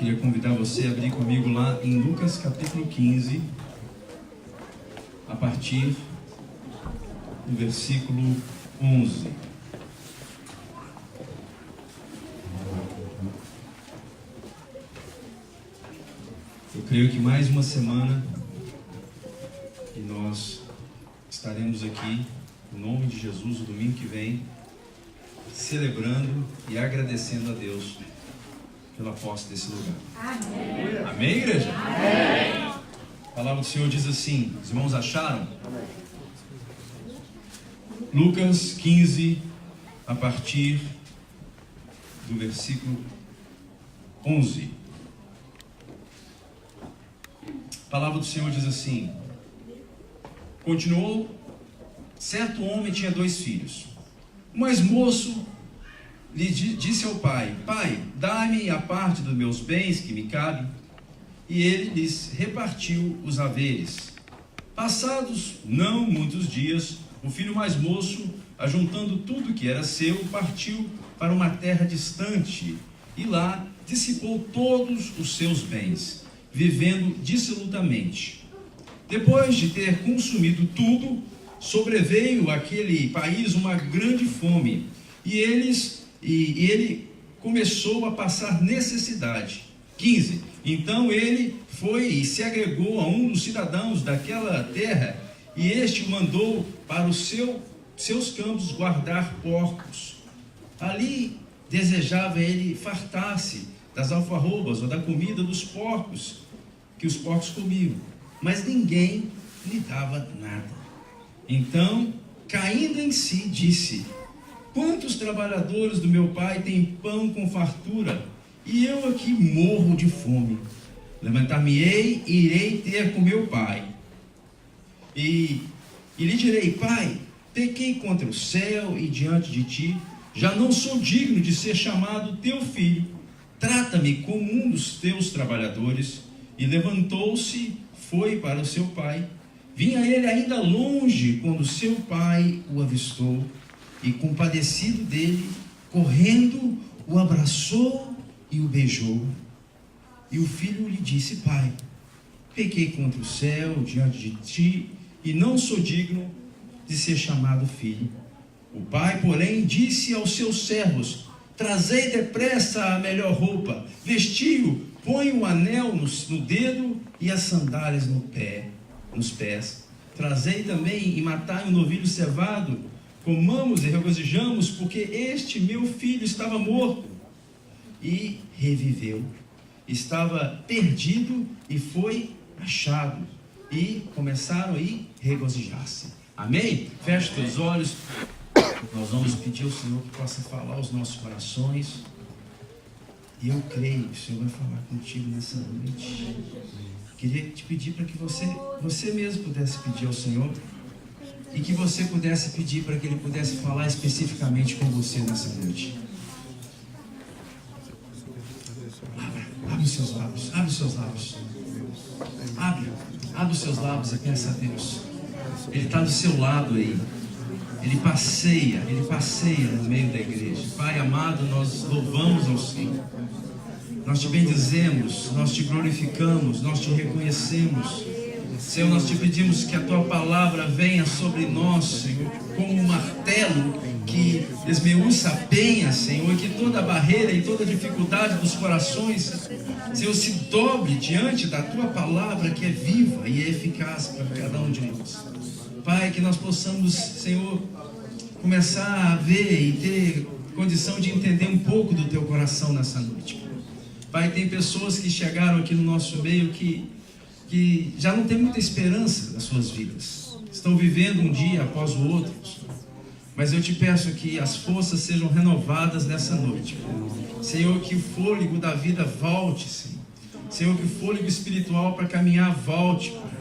Queria convidar você a abrir comigo lá em Lucas capítulo 15, a partir do versículo 11. Eu creio que mais uma semana e nós estaremos aqui, em nome de Jesus, no domingo que vem, celebrando e agradecendo a Deus pela posse desse lugar. Amém. Amém, igreja? Amém. A palavra do Senhor diz assim, os irmãos acharam? Amém. Lucas 15, a partir do versículo 11. A palavra do Senhor diz assim: continuou, certo homem tinha 2 filhos. O mais moço lhe disse ao pai: Pai, dá-me a parte dos meus bens que me cabe. E ele lhes repartiu os haveres. Passados não muitos dias, o filho mais moço, ajuntando tudo que era seu, partiu para uma terra distante e lá dissipou todos os seus bens, vivendo dissolutamente. Depois de ter consumido tudo, sobreveio àquele país uma grande fome, e ele começou a passar necessidade. 15. Então ele foi e se agregou a um dos cidadãos daquela terra, e este o mandou para os seus campos guardar porcos. Ali desejava ele fartar-se das alfarrobas ou da comida dos porcos, que os porcos comiam, mas ninguém lhe dava nada. Então, caindo em si, disse: quantos trabalhadores do meu pai têm pão com fartura, e eu aqui morro de fome? Levantar-me-ei e irei ter com meu pai. E lhe direi: Pai, pequei contra o céu e diante de ti, já não sou digno de ser chamado teu filho. Trata-me como um dos teus trabalhadores. E levantou-se, foi para o seu pai. Vinha ele ainda longe quando seu pai o avistou, e compadecido dele, correndo, o abraçou e o beijou. E o filho lhe disse: Pai, pequei contra o céu diante de ti, e não sou digno de ser chamado filho. O pai, porém, disse aos seus servos: trazei depressa a melhor roupa, vestiu, põe um anel no dedo e as sandálias nos pés. Trazei também e matai um novilho cevado, comamos e regozijamos, porque este meu filho estava morto e reviveu. Estava perdido e foi achado. E começaram a regozijar-se. Amém? Feche teus olhos. Nós vamos pedir ao Senhor que possa falar aos nossos corações. E eu creio que o Senhor vai falar contigo nessa noite. Queria te pedir para que você mesmo pudesse pedir ao Senhor, e que você pudesse pedir para que Ele pudesse falar especificamente com você nessa noite. Abre os seus lábios, abre os seus lábios. Abre os seus lábios e pensa a Deus. Ele está do seu lado aí. Ele passeia no meio da igreja. Pai amado, nós louvamos ao Senhor. Nós te bendizemos, nós te glorificamos, nós te reconhecemos. Senhor, nós te pedimos que a Tua palavra venha sobre nós, Senhor, como um martelo que esmiuça a penha, Senhor, e que toda barreira e toda dificuldade dos corações, Senhor, se dobre diante da Tua palavra, que é viva e é eficaz para cada um de nós. Pai, que nós possamos, Senhor, começar a ver e ter condição de entender um pouco do Teu coração nessa noite. Pai, tem pessoas que chegaram aqui no nosso meio que já não tem muita esperança nas suas vidas. Estão vivendo um dia após o outro. Mas eu te peço que as forças sejam renovadas nessa noite. Senhor, que o fôlego da vida volte, Senhor. Senhor, que o fôlego espiritual para caminhar volte, Pai.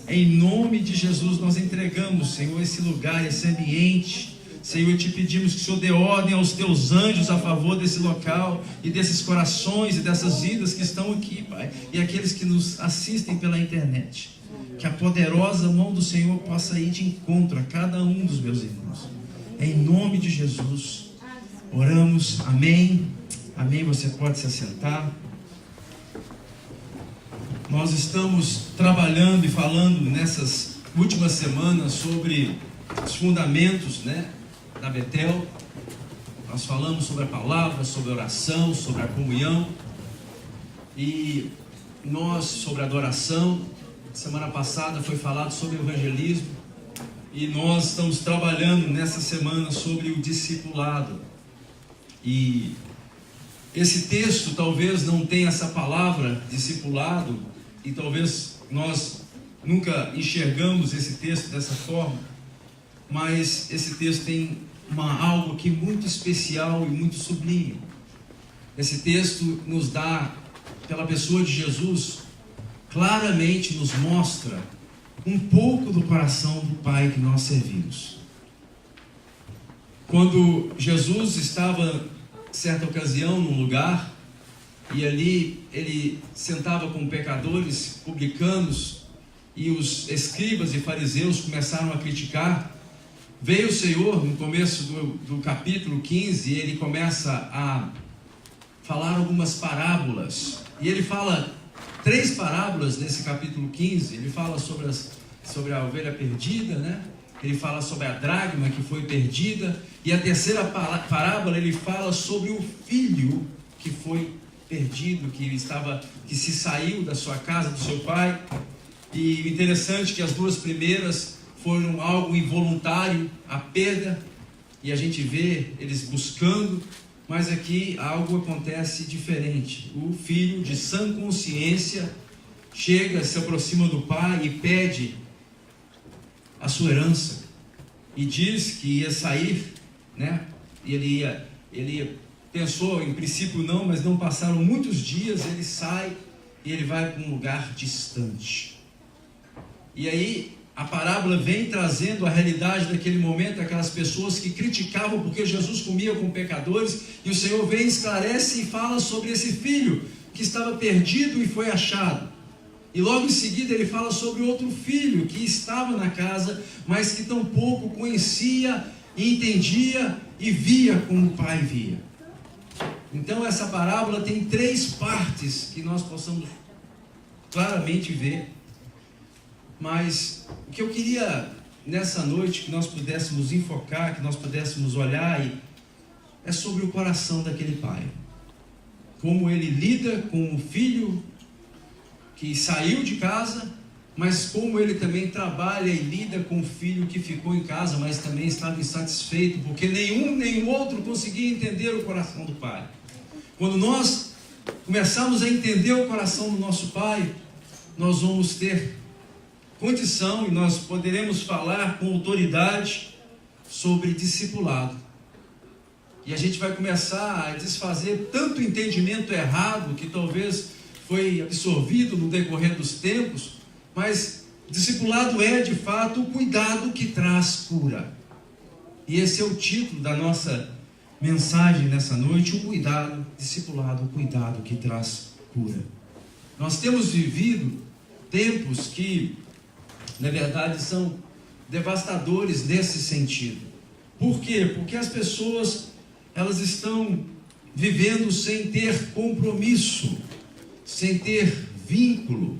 Em nome de Jesus nós entregamos, Senhor, esse lugar, esse ambiente. Senhor, te pedimos que o Senhor dê ordem aos teus anjos a favor desse local e desses corações e dessas vidas que estão aqui, Pai, e aqueles que nos assistem pela internet. Que a poderosa mão do Senhor possa ir de encontro a cada um dos meus irmãos. Em nome de Jesus, oramos. Amém. Amém. Você pode se assentar. Nós estamos trabalhando e falando nessas últimas semanas sobre os fundamentos, da Betel. Nós falamos sobre a palavra, sobre a oração, sobre a comunhão e sobre a adoração. Semana passada foi falado sobre o evangelismo e nós estamos trabalhando nessa semana sobre o discipulado. E esse texto talvez não tenha essa palavra discipulado e talvez nós nunca enxergamos esse texto dessa forma, mas esse texto tem algo aqui muito especial e muito sublime. Esse texto nos dá, pela pessoa de Jesus, claramente nos mostra um pouco do coração do Pai que nós servimos. Quando Jesus estava, certa ocasião, num lugar, e ali ele sentava com pecadores, publicanos, e os escribas e fariseus começaram a criticar. Veio o Senhor, no começo do capítulo 15, e ele começa a falar algumas parábolas, e ele fala 3 parábolas nesse capítulo 15. Ele fala sobre a ovelha perdida, Ele fala sobre a dracma que foi perdida, e a terceira parábola ele fala sobre o filho que foi perdido, que se saiu da sua casa, do seu pai. E interessante que as 2 primeiras foram algo involuntário, a perda, e a gente vê eles buscando, mas aqui algo acontece diferente. O filho, de sã consciência, chega, se aproxima do pai e pede a sua herança, e diz que ia sair, e ele pensou, em princípio não, mas não passaram muitos dias, ele sai e ele vai para um lugar distante. E aí a parábola vem trazendo a realidade daquele momento, aquelas pessoas que criticavam porque Jesus comia com pecadores, e o Senhor vem, esclarece e fala sobre esse filho que estava perdido e foi achado. E logo em seguida ele fala sobre outro filho que estava na casa, mas que tampouco conhecia, entendia e via como o pai via. Então essa parábola tem 3 partes que nós possamos claramente ver. Mas o que eu queria nessa noite que nós pudéssemos enfocar, que nós pudéssemos olhar, é sobre o coração daquele pai. Como ele lida com o filho que saiu de casa, mas como ele também trabalha e lida com o filho que ficou em casa, mas também estava insatisfeito, porque nenhum nem o outro conseguia entender o coração do pai. Quando nós começarmos a entender o coração do nosso pai, nós vamos ter condição e nós poderemos falar com autoridade sobre discipulado. E a gente vai começar a desfazer tanto entendimento errado que talvez foi absorvido no decorrer dos tempos, mas discipulado é de fato o cuidado que traz cura. E esse é o título da nossa mensagem nessa noite: o cuidado, discipulado, o cuidado que traz cura. Nós temos vivido tempos que, na verdade, são devastadores nesse sentido. Por quê? Porque as pessoas, elas estão vivendo sem ter compromisso, sem ter vínculo.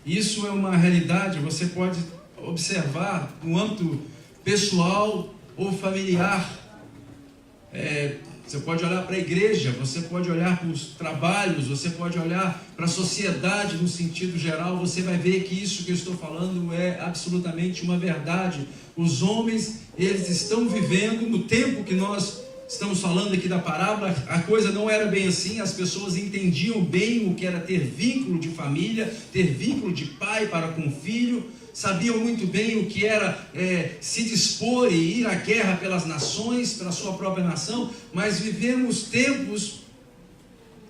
Isso é uma realidade, você pode observar no âmbito pessoal ou familiar. Você pode olhar para a igreja, você pode olhar para os trabalhos, você pode olhar para a sociedade no sentido geral, você vai ver que isso que eu estou falando é absolutamente uma verdade. Os homens, eles estão vivendo no tempo que nós estamos falando aqui da parábola, a coisa não era bem assim, as pessoas entendiam bem o que era ter vínculo de família, ter vínculo de pai para com filho, sabiam muito bem o que era se dispor e ir à guerra pelas nações, pela sua própria nação, mas vivemos tempos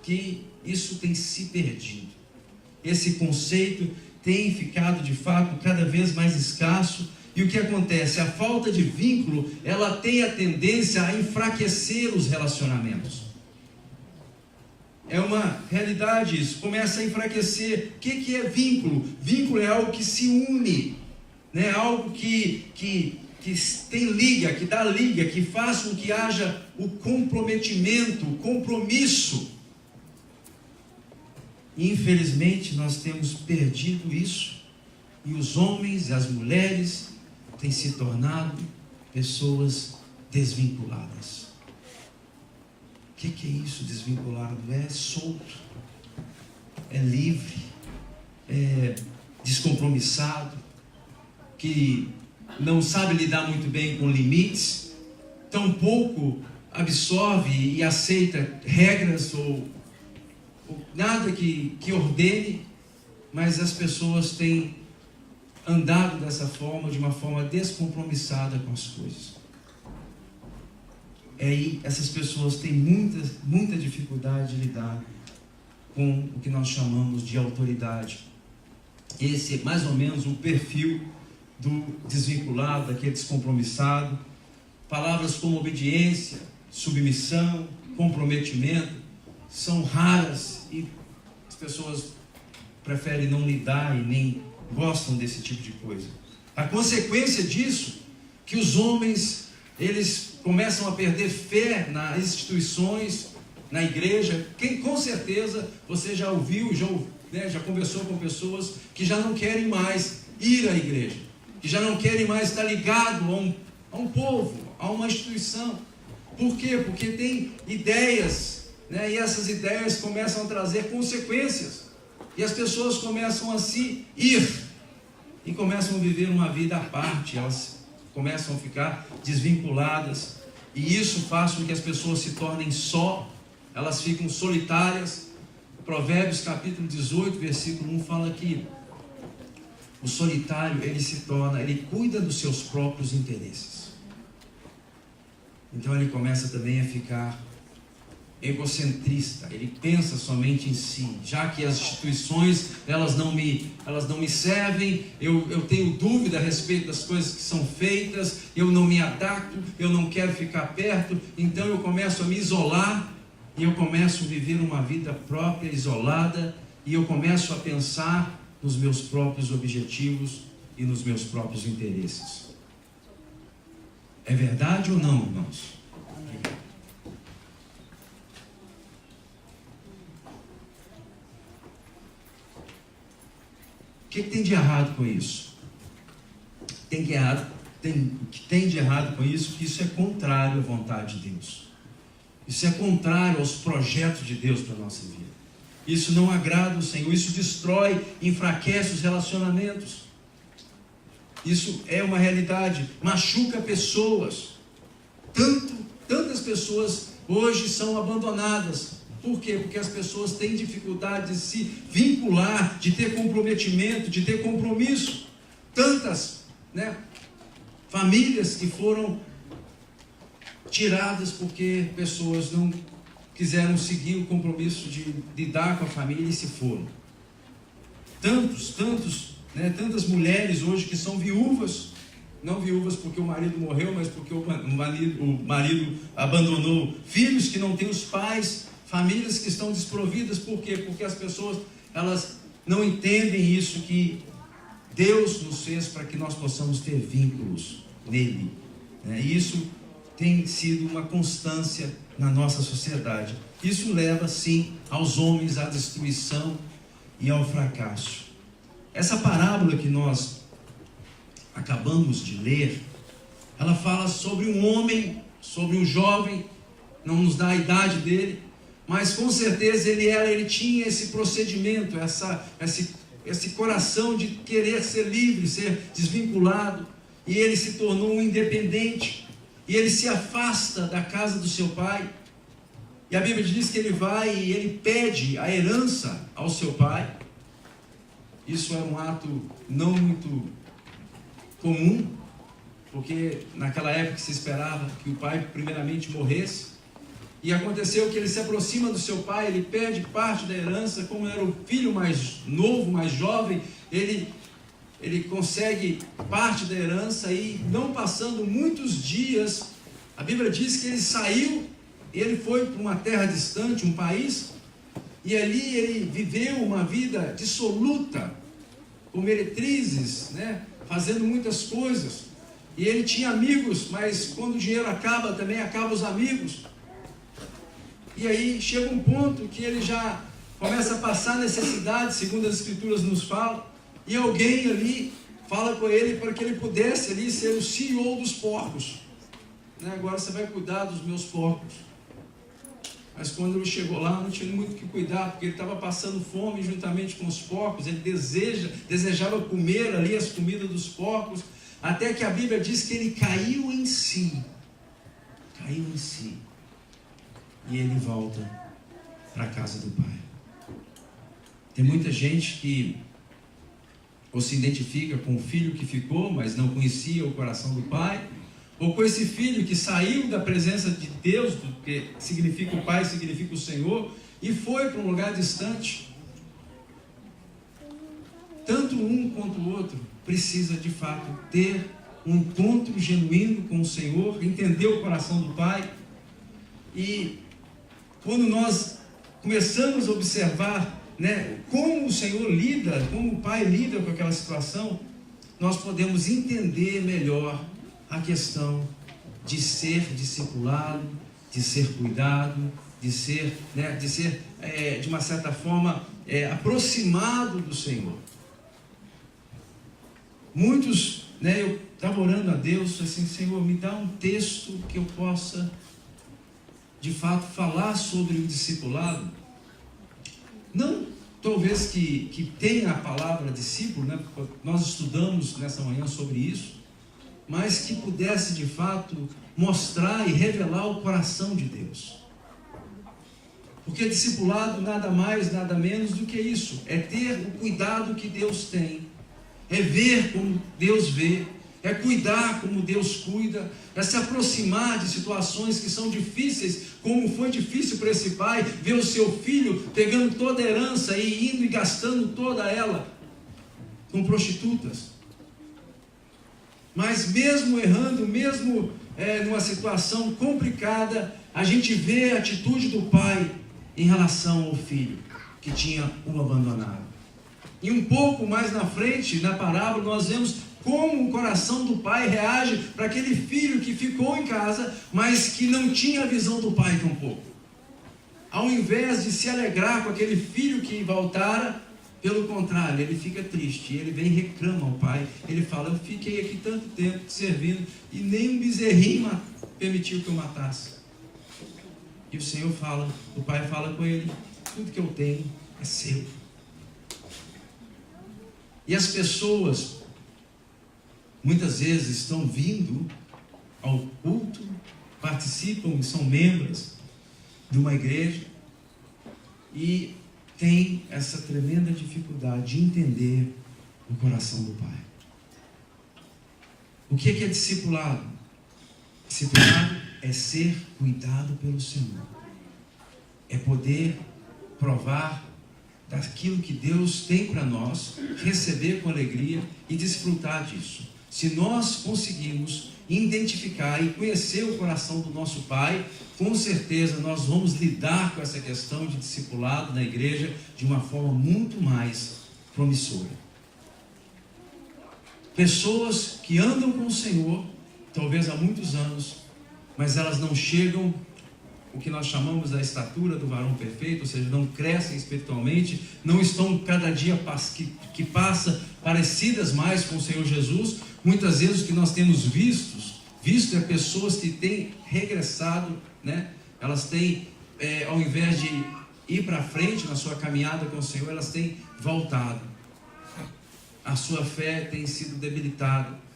que isso tem se perdido. Esse conceito tem ficado de fato cada vez mais escasso. E o que acontece? A falta de vínculo, ela tem a tendência a enfraquecer os relacionamentos. É uma realidade isso, começa a enfraquecer. O que é vínculo? Vínculo é algo que se une, algo que tem liga, que dá liga, que faz com que haja o comprometimento, o compromisso. E infelizmente nós temos perdido isso, e os homens e as mulheres têm se tornado pessoas desvinculadas. O que é isso, desvinculado? É solto, é livre, é descompromissado, que não sabe lidar muito bem com limites, tampouco absorve e aceita regras ou nada que ordene, mas as pessoas têm andado dessa forma, de uma forma descompromissada com as coisas. Aí essas pessoas têm muita dificuldade de lidar com o que nós chamamos de autoridade. Esse é mais ou menos o perfil do desvinculado, daquele descompromissado. Palavras como obediência, submissão, comprometimento são raras e as pessoas preferem não lidar e nem gostam desse tipo de coisa. A consequência disso, que os homens, eles começam a perder fé nas instituições, na igreja. Quem, com certeza, você já ouviu, já conversou com pessoas que já não querem mais ir à igreja, que já não querem mais estar ligado a um povo, a uma instituição. Por quê? Porque tem ideias, e essas ideias começam a trazer consequências, e as pessoas começam a se ir, e começam a viver uma vida à parte, elas começam a ficar desvinculadas, e isso faz com que as pessoas se tornem só, elas ficam solitárias. Provérbios capítulo 18, versículo 1 fala que o solitário, ele cuida dos seus próprios interesses. Então ele começa também a ficar egocentrista, ele pensa somente em si, já que as instituições, elas não me servem, eu tenho dúvida a respeito das coisas que são feitas, eu não me adapto, eu não quero ficar perto, então eu começo a me isolar, e eu começo a viver uma vida própria, isolada, e eu começo a pensar nos meus próprios objetivos e nos meus próprios interesses. É verdade ou não, irmãos? O que tem de errado com isso? O que tem de errado com isso? Que isso é contrário à vontade de Deus. Isso é contrário aos projetos de Deus para a nossa vida. Isso não agrada o Senhor, isso destrói, enfraquece os relacionamentos. Isso é uma realidade, machuca pessoas. Tantas pessoas hoje são abandonadas. Por quê? Porque as pessoas têm dificuldade de se vincular, de ter comprometimento, de ter compromisso. Tantas, famílias que foram tiradas porque pessoas não quiseram seguir o compromisso de lidar com a família e se foram. Tantas mulheres hoje que são viúvas, não viúvas porque o marido morreu, mas porque o marido abandonou, filhos que não têm os pais, famílias que estão desprovidas. Por quê? Porque as pessoas, elas não entendem isso, que Deus nos fez para que nós possamos ter vínculos nele, e isso tem sido uma constância na nossa sociedade. Isso leva, sim, aos homens à destruição e ao fracasso. Essa parábola que nós acabamos de ler, ela fala sobre um homem, sobre um jovem, não nos dá a idade dele, mas com certeza ele tinha esse procedimento, esse coração de querer ser livre, ser desvinculado, e ele se tornou um independente. E ele se afasta da casa do seu pai. E a Bíblia diz que ele vai e ele pede a herança ao seu pai. Isso é um ato não muito comum, porque naquela época se esperava que o pai primeiramente morresse. E aconteceu que ele se aproxima do seu pai, ele pede parte da herança. Como era o filho mais novo, mais jovem, ele consegue parte da herança, e não passando muitos dias, a Bíblia diz que ele saiu, ele foi para uma terra distante, um país, e ali ele viveu uma vida dissoluta, com meretrizes, fazendo muitas coisas, e ele tinha amigos, mas quando o dinheiro acaba, também acabam os amigos, e aí chega um ponto que ele já começa a passar necessidade, segundo as Escrituras nos falam, e alguém ali fala com ele para que ele pudesse ali ser o CEO dos porcos. Agora você vai cuidar dos meus porcos. Mas quando ele chegou lá, não tinha muito o que cuidar, porque ele estava passando fome juntamente com os porcos. Ele desejava comer ali as comidas dos porcos, até que a Bíblia diz que ele caiu em si. Caiu em si. E ele volta para a casa do Pai. Tem muita gente que ou se identifica com o filho que ficou, mas não conhecia o coração do Pai, ou com esse filho que saiu da presença de Deus, que significa o Pai, significa o Senhor, e foi para um lugar distante. Tanto um quanto o outro precisa de fato ter um encontro genuíno com o Senhor, entender o coração do Pai. E quando nós começamos a observar, como o Senhor lida, como o Pai lida com aquela situação, nós podemos entender melhor a questão de ser discipulado, de ser cuidado, de ser de uma certa forma aproximado do Senhor. Muitos, eu estava orando a Deus assim: Senhor, me dá um texto que eu possa de fato falar sobre o discipulado. Não talvez que tenha a palavra discípulo, nós estudamos nessa manhã sobre isso, mas que pudesse de fato mostrar e revelar o coração de Deus. Porque discipulado nada mais, nada menos do que isso, é ter o cuidado que Deus tem, é ver como Deus vê, é cuidar como Deus cuida, é se aproximar de situações que são difíceis, como foi difícil para esse pai ver o seu filho pegando toda a herança e indo e gastando toda ela com prostitutas. Mas mesmo errando, mesmo numa situação complicada, a gente vê a atitude do pai em relação ao filho que tinha o abandonado. E um pouco mais na frente, na parábola, nós vemos como o coração do pai reage para aquele filho que ficou em casa, mas que não tinha a visão do pai tampouco. Ao invés de se alegrar com aquele filho que voltara, pelo contrário, ele fica triste, ele vem e reclama ao pai. Ele fala: eu fiquei aqui tanto tempo te servindo e nem um bezerrinho permitiu que eu matasse. E o Senhor fala, o pai fala com ele: tudo que eu tenho é seu. E as pessoas muitas vezes estão vindo ao culto, participam e são membros de uma igreja e tem essa tremenda dificuldade de entender o coração do Pai. O que é discipulado? Discipulado é ser cuidado pelo Senhor. É poder provar daquilo que Deus tem para nós, receber com alegria e desfrutar disso. Se nós conseguirmos identificar e conhecer o coração do nosso Pai, com certeza nós vamos lidar com essa questão de discipulado na igreja de uma forma muito mais promissora. Pessoas que andam com o Senhor, talvez há muitos anos, mas elas não chegam o que nós chamamos da estatura do varão perfeito, ou seja, não crescem espiritualmente, não estão cada dia que passa parecidas mais com o Senhor Jesus. Muitas vezes o que nós temos visto é pessoas que têm regressado, elas têm, ao invés de ir para frente na sua caminhada com o Senhor, elas têm voltado. A sua fé tem sido debilitada.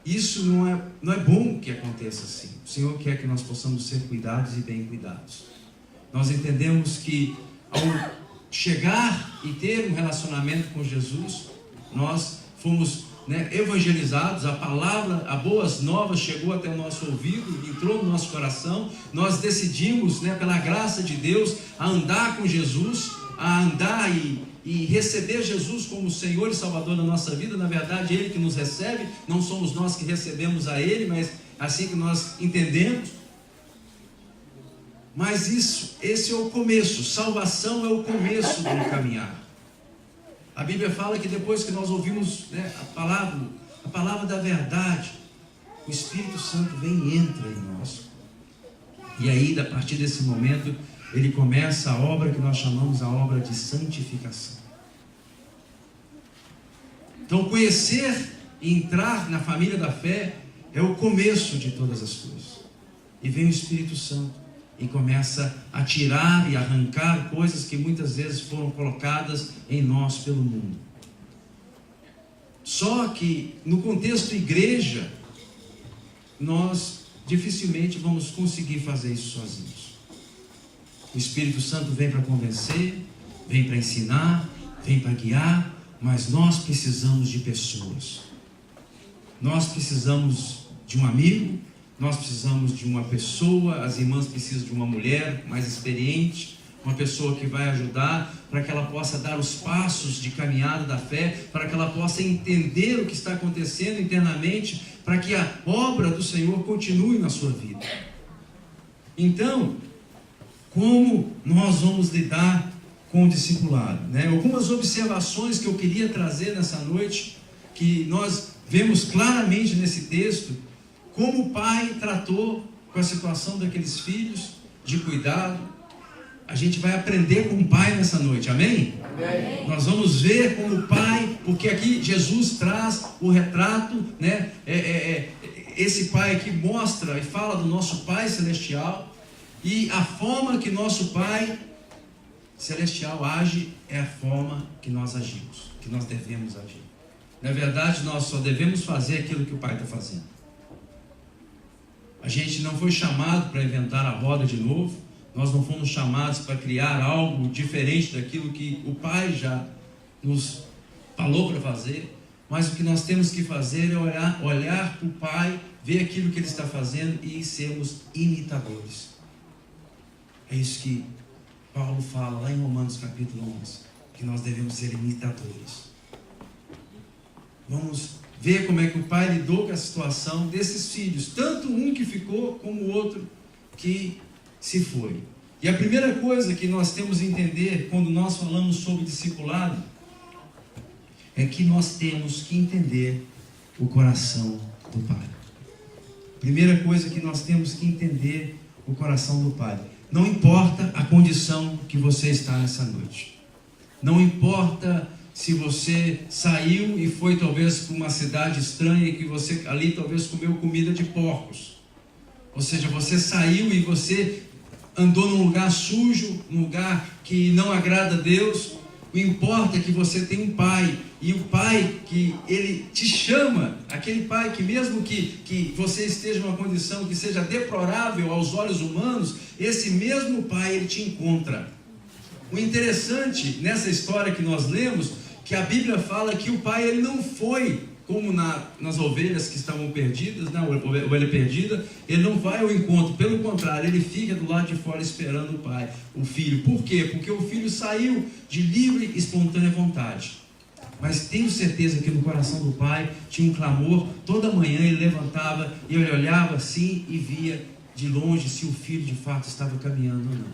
Isso não é bom que aconteça assim. O Senhor quer que nós possamos ser cuidados e bem cuidados. Nós entendemos que ao chegar e ter um relacionamento com Jesus, nós fomos evangelizados, a palavra, a boas novas chegou até o nosso ouvido, entrou no nosso coração, nós decidimos, pela graça de Deus, a andar com Jesus, a andar e receber Jesus como Senhor e Salvador na nossa vida. Na verdade, Ele que nos recebe, não somos nós que recebemos a Ele, mas assim que nós entendemos. Mas esse é o começo, salvação é o começo do caminhar. A Bíblia fala que depois que nós ouvimos a palavra da verdade, o Espírito Santo vem e entra em nós. E aí, a partir desse momento, ele começa a obra que nós chamamos a obra de santificação. Então, conhecer e entrar na família da fé é o começo de todas as coisas. E vem o Espírito Santo e começa a tirar e arrancar coisas que muitas vezes foram colocadas em nós pelo mundo. Só que no contexto igreja, nós dificilmente vamos conseguir fazer isso sozinhos. O Espírito Santo vem para convencer, vem para ensinar, vem para guiar, mas nós precisamos de pessoas. Nós precisamos de um amigo, nós precisamos de uma pessoa, as irmãs precisam de uma mulher mais experiente, uma pessoa que vai ajudar para que ela possa dar os passos de caminhada da fé, para que ela possa entender o que está acontecendo internamente, para que a obra do Senhor continue na sua vida. Então, como nós vamos lidar com o discipulado, né? Algumas observações que eu queria trazer nessa noite, que nós vemos claramente nesse texto, como o pai tratou com a situação daqueles filhos, de cuidado. A gente vai aprender com o pai nessa noite, amém? Amém. Nós vamos ver como o pai, porque aqui Jesus traz o retrato, né? Esse pai que mostra e fala do nosso Pai Celestial, e a forma que nosso Pai Celestial age é a forma que nós agimos, que nós devemos agir. Na verdade, nós só devemos fazer aquilo que o Pai está fazendo. A gente não foi chamado para inventar a roda de novo, nós não fomos chamados para criar algo diferente daquilo que o Pai já nos falou para fazer, mas o que nós temos que fazer é olhar para o Pai, ver aquilo que Ele está fazendo e sermos imitadores. É isso que Paulo fala lá em Romanos capítulo 11, que nós devemos ser imitadores. Vamos ver como é que o pai lidou com a situação desses filhos, tanto um que ficou como o outro que se foi. E a primeira coisa que nós temos que entender quando nós falamos sobre discipulado é que nós temos que entender o coração do pai. Primeira coisa que nós temos que entender o coração do pai. Não importa a condição que você está nessa noite. Não importa se você saiu e foi talvez para uma cidade estranha e que você ali talvez comeu comida de porcos. Ou seja, você saiu e você andou num lugar sujo, num lugar que não agrada a Deus. O importa é que você tem um pai, e o pai que ele te chama, aquele pai que mesmo que você esteja numa condição que seja deplorável aos olhos humanos, esse mesmo pai ele te encontra. O interessante nessa história que nós lemos, que a Bíblia fala que o pai ele não foi como nas ovelhas que estavam perdidas, na ovelha perdida, ele não vai ao encontro, pelo contrário, ele fica do lado de fora esperando o pai, o filho. Por quê? Porque o filho saiu de livre e espontânea vontade. Mas tenho certeza que no coração do pai tinha um clamor. Toda manhã ele levantava e ele olhava assim e via de longe se o filho de fato estava caminhando ou não.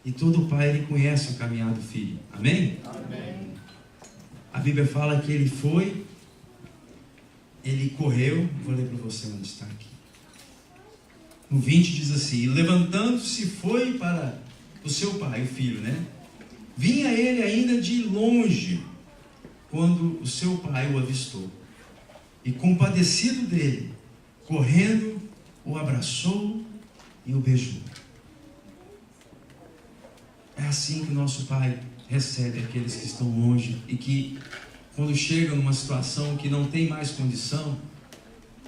E todo pai ele conhece o caminhar do filho. Amém? Amém. A Bíblia fala que ele foi, ele correu, vou ler para você onde está aqui. No 20 diz assim: levantando-se foi para o seu pai, o filho, né? Vinha ele ainda de longe, quando o seu pai o avistou. E compadecido dele, correndo, o abraçou e o beijou. É assim que nosso pai recebe aqueles que estão longe e que, quando chegam numa situação que não tem mais condição,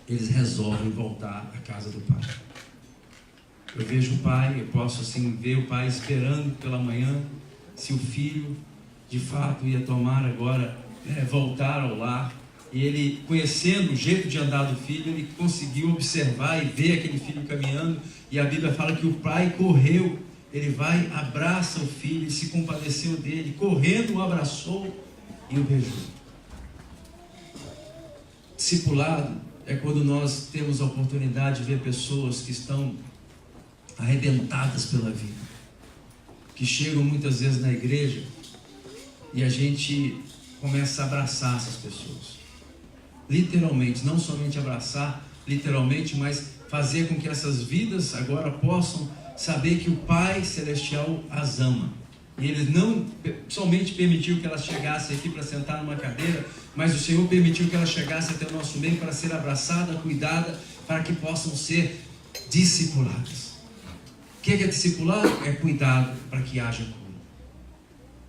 eles resolvem voltar à casa do pai. Eu vejo o pai, eu posso assim ver o pai esperando pela manhã se o filho de fato ia tomar agora, voltar ao lar. E ele, conhecendo o jeito de andar do filho, ele conseguiu observar e ver aquele filho caminhando. E a Bíblia fala que o pai correu, ele vai, abraça o filho, se compadeceu dele, correndo o abraçou e o beijou. Discipulado é quando nós temos a oportunidade de ver pessoas que estão arrebentadas pela vida, que chegam muitas vezes na igreja e a gente começa a abraçar essas pessoas, literalmente, não somente abraçar literalmente, mas fazer com que essas vidas agora possam saber que o Pai Celestial as ama. E Ele não somente permitiu que elas chegassem aqui para sentar numa cadeira, mas o Senhor permitiu que elas chegassem até o nosso meio para ser abraçada, cuidada, para que possam ser discipuladas. O que é discipular? É cuidado para que haja cura.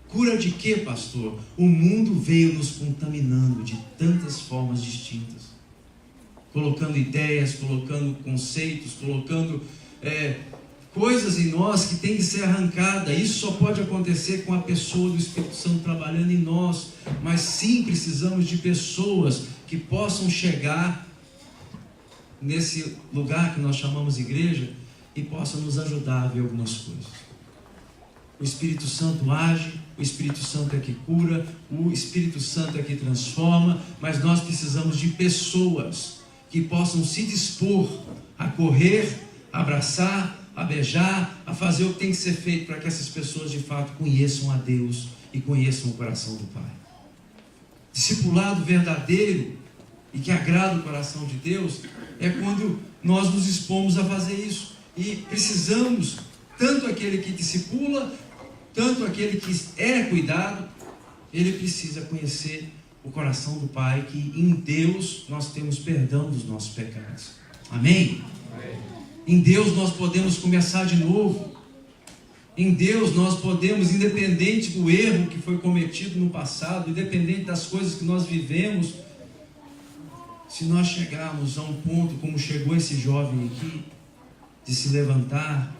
Cura de quê, pastor? O mundo veio nos contaminando de tantas formas distintas, colocando ideias, colocando conceitos, colocando coisas em nós que tem que ser arrancada. Isso só pode acontecer com a pessoa do Espírito Santo trabalhando em nós, mas sim precisamos de pessoas que possam chegar nesse lugar que nós chamamos igreja e possam nos ajudar a ver algumas coisas. O Espírito Santo age, o Espírito Santo é que cura, o Espírito Santo é que transforma, mas nós precisamos de pessoas que possam se dispor a correr, a abraçar, a beijar, a fazer o que tem que ser feito para que essas pessoas de fato conheçam a Deus e conheçam o coração do Pai. Discipulado verdadeiro e que agrada o coração de Deus é quando nós nos expomos a fazer isso. E precisamos, tanto aquele que discipula, tanto aquele que é cuidado, ele precisa conhecer o coração do Pai, que em Deus nós temos perdão dos nossos pecados. Amém? Amém. Em Deus nós podemos começar de novo. Em Deus nós podemos, independente do erro que foi cometido no passado, independente das coisas que nós vivemos, se nós chegarmos a um ponto como chegou esse jovem aqui, de se levantar,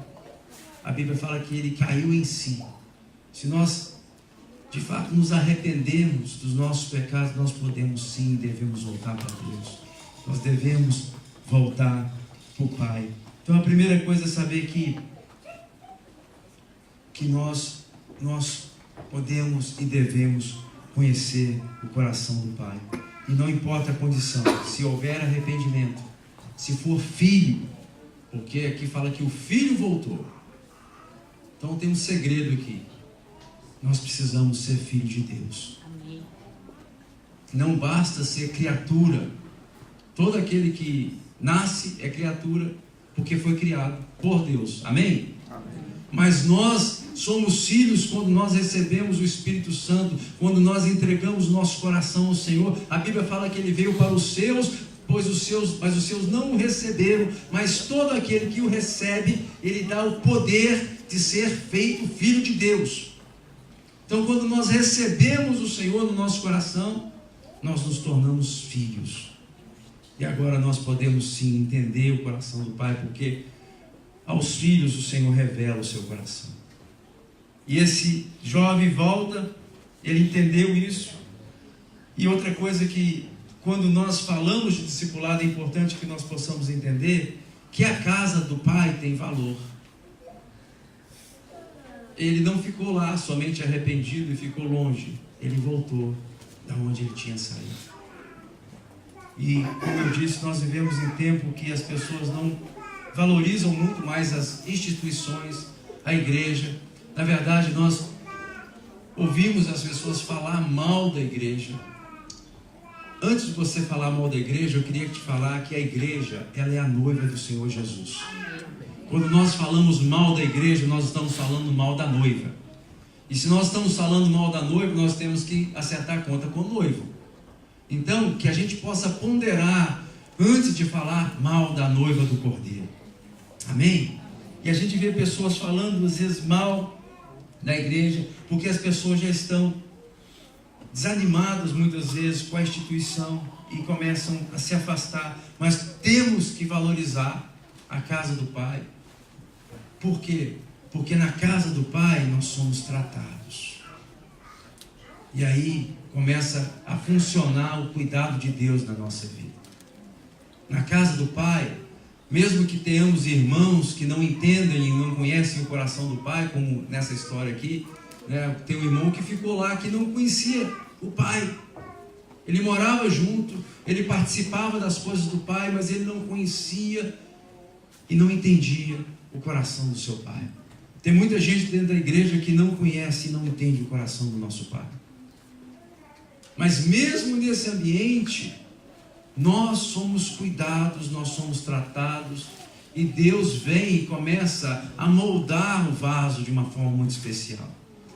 a Bíblia fala que ele caiu em si. Se nós de fato nos arrependermos dos nossos pecados, nós podemos sim e devemos voltar para Deus. Nós devemos voltar para o Pai. Então a primeira coisa é saber que nós podemos e devemos conhecer o coração do Pai. E não importa a condição, se houver arrependimento, se for filho, porque aqui fala que o filho voltou. Então tem um segredo aqui. Nós precisamos ser filho de Deus. Amém. Não basta ser criatura. Todo aquele que nasce é criatura porque foi criado por Deus. Amém? Amém. Mas nós somos filhos quando nós recebemos o Espírito Santo, quando nós entregamos nosso coração ao Senhor. A Bíblia fala que Ele veio para os seus, mas os seus não o receberam, mas todo aquele que o recebe, Ele dá o poder de ser feito filho de Deus. Então, quando nós recebemos o Senhor no nosso coração, nós nos tornamos filhos. E agora nós podemos sim entender o coração do Pai, porque aos filhos o Senhor revela o seu coração. E esse jovem volta, ele entendeu isso. E outra coisa que, quando nós falamos de discipulado, é importante que nós possamos entender que a casa do Pai tem valor. Ele não ficou lá somente arrependido e ficou longe. Ele voltou da onde ele tinha saído. E, como eu disse, nós vivemos em tempo que as pessoas não valorizam muito mais as instituições, a igreja. Na verdade, nós ouvimos as pessoas falar mal da igreja. Antes de você falar mal da igreja, eu queria te falar que a igreja, ela é a noiva do Senhor Jesus. Quando nós falamos mal da igreja, nós estamos falando mal da noiva. E se nós estamos falando mal da noiva, nós temos que acertar a conta com o noivo. Então, que a gente possa ponderar antes de falar mal da noiva do Cordeiro. Amém? E a gente vê pessoas falando às vezes mal da igreja, porque as pessoas já estão desanimadas muitas vezes com a instituição e começam a se afastar. Mas temos que valorizar a casa do Pai. Por quê? Porque na casa do Pai nós somos tratados. E aí começa a funcionar o cuidado de Deus na nossa vida. Na casa do Pai, mesmo que tenhamos irmãos que não entendem e não conhecem o coração do Pai, como nessa história aqui, né? Tem um irmão que ficou lá que não conhecia o Pai. Ele morava junto, ele participava das coisas do Pai, mas ele não conhecia e não entendia o coração do seu Pai. Tem muita gente dentro da igreja que não conhece e não entende o coração do nosso Pai. Mas mesmo nesse ambiente, nós somos cuidados, nós somos tratados, e Deus vem e começa a moldar o vaso de uma forma muito especial.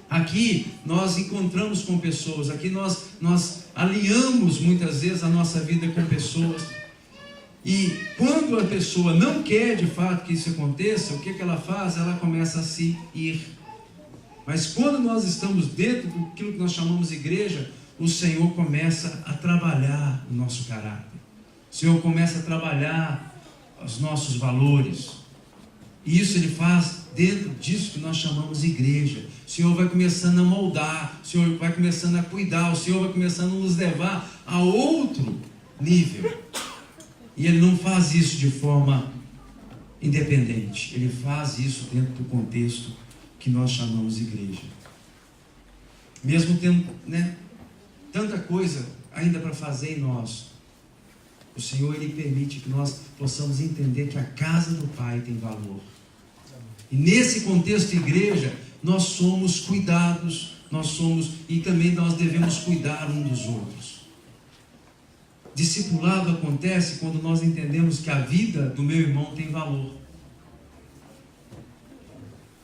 Aqui nós encontramos com pessoas, aqui nós alinhamos muitas vezes a nossa vida com pessoas, e quando a pessoa não quer de fato que isso aconteça, o que ela faz? Ela começa a se ir. Mas quando nós estamos dentro daquilo que nós chamamos de igreja, o Senhor começa a trabalhar o nosso caráter, o Senhor começa a trabalhar os nossos valores, e isso Ele faz dentro disso que nós chamamos de igreja. O Senhor vai começando a moldar, o Senhor vai começando a cuidar, o Senhor vai começando a nos levar a outro nível. E Ele não faz isso de forma independente, Ele faz isso dentro do contexto que nós chamamos de igreja. Mesmo tendo, tanta coisa ainda para fazer em nós, o Senhor, Ele permite que nós possamos entender que a casa do Pai tem valor. E nesse contexto de igreja, nós somos cuidados, e também nós devemos cuidar um dos outros. Discipulado acontece quando nós entendemos que a vida do meu irmão tem valor.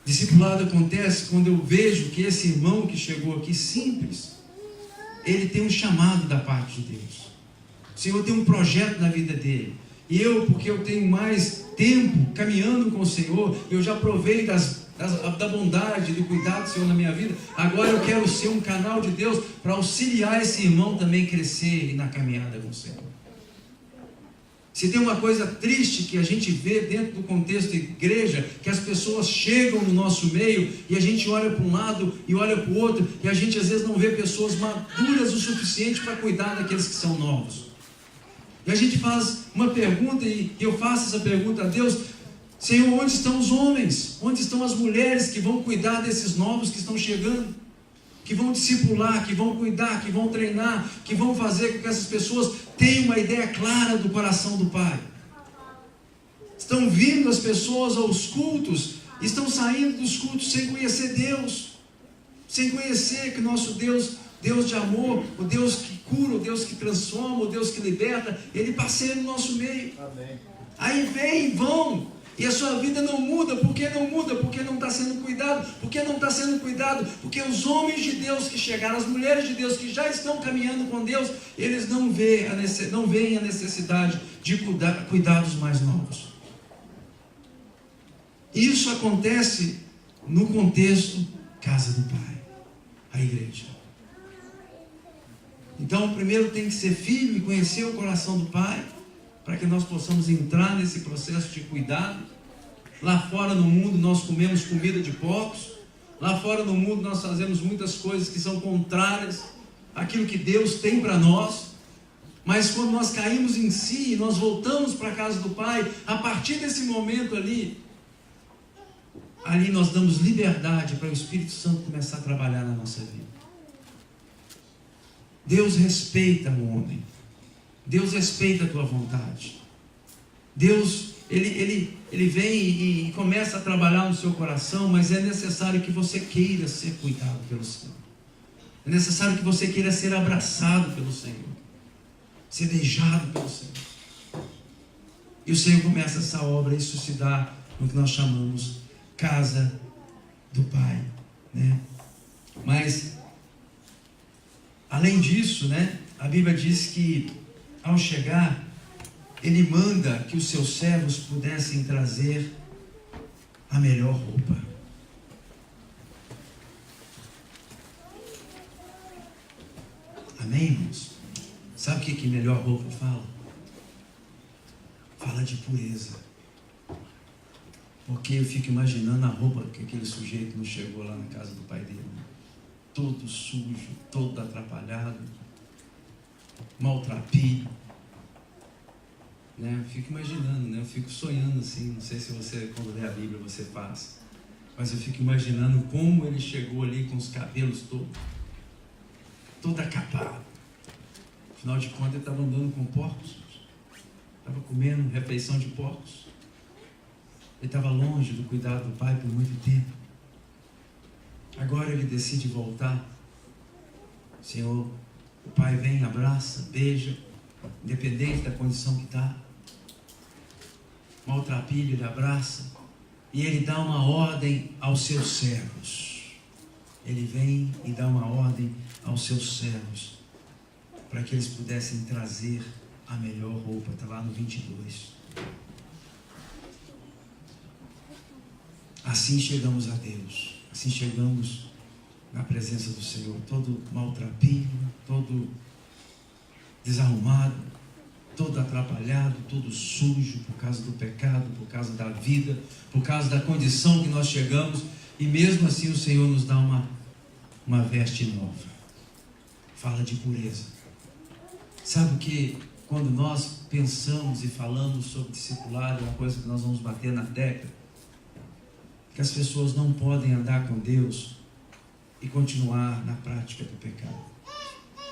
Discipulado acontece quando eu vejo que esse irmão que chegou aqui simples, ele tem um chamado da parte de Deus. O Senhor tem um projeto na vida dele. E eu, porque eu tenho mais tempo caminhando com o Senhor, eu já provei da bondade, do cuidado do Senhor na minha vida. Agora eu quero ser um canal de Deus para auxiliar esse irmão também crescer na caminhada com o Senhor. Se tem uma coisa triste que a gente vê dentro do contexto de igreja, que as pessoas chegam no nosso meio e a gente olha para um lado e olha para o outro, e a gente às vezes não vê pessoas maduras o suficiente para cuidar daqueles que são novos. E a gente faz uma pergunta, e eu faço essa pergunta a Deus: Senhor, onde estão os homens? Onde estão as mulheres que vão cuidar desses novos que estão chegando? Que vão discipular, que vão cuidar, que vão treinar, que vão fazer com que essas pessoas tenham uma ideia clara do coração do Pai. Estão vindo as pessoas aos cultos, estão saindo dos cultos sem conhecer Deus, sem conhecer que nosso Deus de amor, o Deus que cura, o Deus que transforma, o Deus que liberta, Ele passeia no nosso meio. Amém. Aí vem e vão, e a sua vida não muda. Por que não muda? Porque não está sendo cuidado. Por que não está sendo cuidado? Porque os homens de Deus que chegaram, as mulheres de Deus que já estão caminhando com Deus, eles não veem a necessidade de cuidar dos mais novos. Isso acontece no contexto casa do Pai, a igreja. Então, primeiro tem que ser filho e conhecer o coração do Pai, para que nós possamos entrar nesse processo de cuidado. Lá fora no mundo nós comemos comida de porcos, lá fora no mundo nós fazemos muitas coisas que são contrárias àquilo que Deus tem para nós, mas quando nós caímos em si e nós voltamos para a casa do Pai, a partir desse momento ali nós damos liberdade para o Espírito Santo começar a trabalhar na nossa vida. Deus respeita o homem, Deus respeita a tua vontade. Deus, Ele vem e começa a trabalhar no seu coração, mas é necessário que você queira ser cuidado pelo Senhor. É necessário que você queira ser abraçado pelo Senhor, ser beijado pelo Senhor. E o Senhor começa essa obra, isso se dá no que nós chamamos casa do Pai, Mas, além disso, a Bíblia diz que, ao chegar, Ele manda que os seus servos pudessem trazer a melhor roupa. Amém, irmãos? Sabe o que melhor roupa fala? Fala de pureza. Porque eu fico imaginando a roupa que aquele sujeito não chegou lá na casa do pai dele. Todo sujo, todo atrapalhado, maltrapilho. Eu fico imaginando, eu fico sonhando assim, não sei se você, quando lê a Bíblia, você faz, mas eu fico imaginando como ele chegou ali com os cabelos todo acabado. Afinal de contas, ele estava andando com porcos, estava comendo refeição de porcos. Ele estava longe do cuidado do Pai por muito tempo. Agora ele decide voltar. Senhor, o Pai vem, abraça, beija, independente da condição que está. maltrapilho, ele abraça, e ele dá uma ordem aos seus servos. Ele vem e dá uma ordem aos seus servos, para que eles pudessem trazer a melhor roupa. Está lá no 22. Assim chegamos a Deus, assim chegamos na presença do Senhor, todo maltrapilho, todo desarrumado, todo atrapalhado, todo sujo por causa do pecado, por causa da vida, por causa da condição que nós chegamos, e mesmo assim o Senhor nos dá uma veste nova. Fala de pureza. Sabe o que, quando nós pensamos e falamos sobre discipulado, é uma coisa que nós vamos bater na tecla, que as pessoas não podem andar com Deus e continuar na prática do pecado.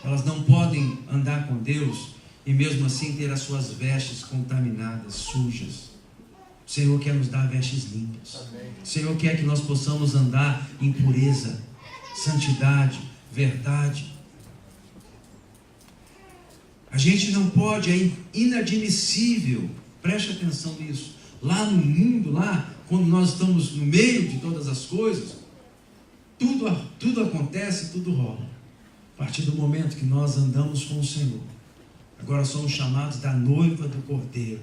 Elas não podem andar com Deus e mesmo assim ter as suas vestes contaminadas, sujas. O Senhor quer nos dar vestes limpas. O Senhor quer que nós possamos andar em pureza, santidade, verdade. A gente não pode, é inadmissível, preste atenção nisso, lá no mundo, lá, quando nós estamos no meio de todas as coisas, tudo acontece, tudo rola. A partir do momento que nós andamos com o Senhor, agora somos chamados da noiva do Cordeiro.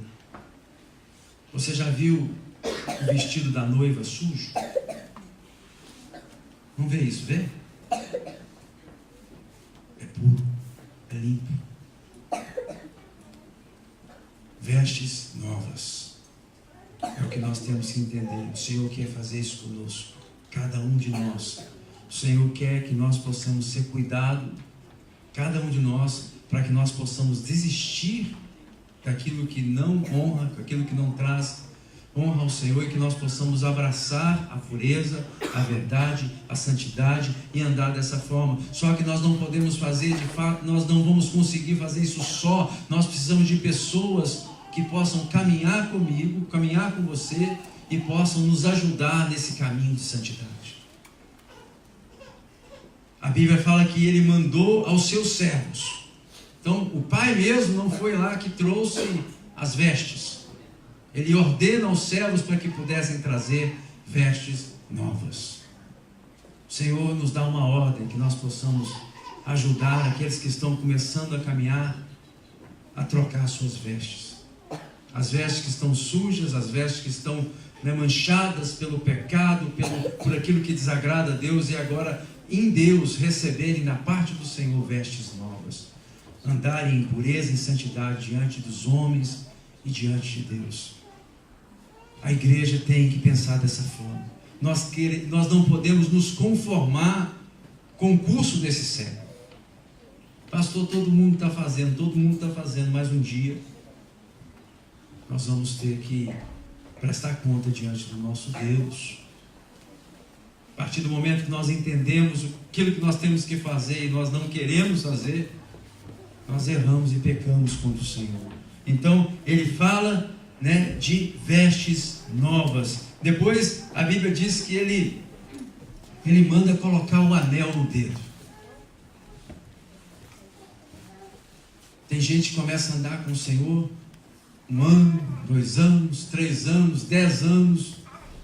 Você já viu o vestido da noiva sujo? Não vê isso, vê? É puro, é limpo. Vestes novas. É o que nós temos que entender. O Senhor quer fazer isso conosco, cada um de nós. O Senhor quer que nós possamos ser cuidados, cada um de nós, para que nós possamos desistir daquilo que não honra, daquilo que não traz honra ao Senhor, e que nós possamos abraçar a pureza, a verdade, a santidade e andar dessa forma. Só que nós não podemos fazer, de fato, nós não vamos conseguir fazer isso só. Nós precisamos de pessoas que possam caminhar comigo, caminhar com você e possam nos ajudar nesse caminho de santidade. A Bíblia fala que ele mandou aos seus servos. Então, o pai mesmo não foi lá que trouxe as vestes. Ele ordena aos servos para que pudessem trazer vestes novas. O Senhor nos dá uma ordem que nós possamos ajudar aqueles que estão começando a caminhar a trocar suas vestes. As vestes que estão sujas, as vestes que estão manchadas pelo pecado, por aquilo que desagrada a Deus, e agora em Deus receberem da parte do Senhor vestes novas. Andarem em pureza e em santidade diante dos homens e diante de Deus. A igreja tem que pensar dessa forma. Nós não podemos nos conformar com o curso desse século. Pastor, todo mundo está fazendo, mas um dia nós vamos ter que prestar conta diante do nosso Deus. A partir do momento que nós entendemos aquilo que nós temos que fazer e nós não queremos fazer, nós erramos e pecamos contra o Senhor. Então, ele fala, de vestes novas. Depois, a Bíblia diz que ele manda colocar o anel no dedo. Tem gente que começa a andar com o Senhor 1 ano, 2 anos, 3 anos, 10 anos,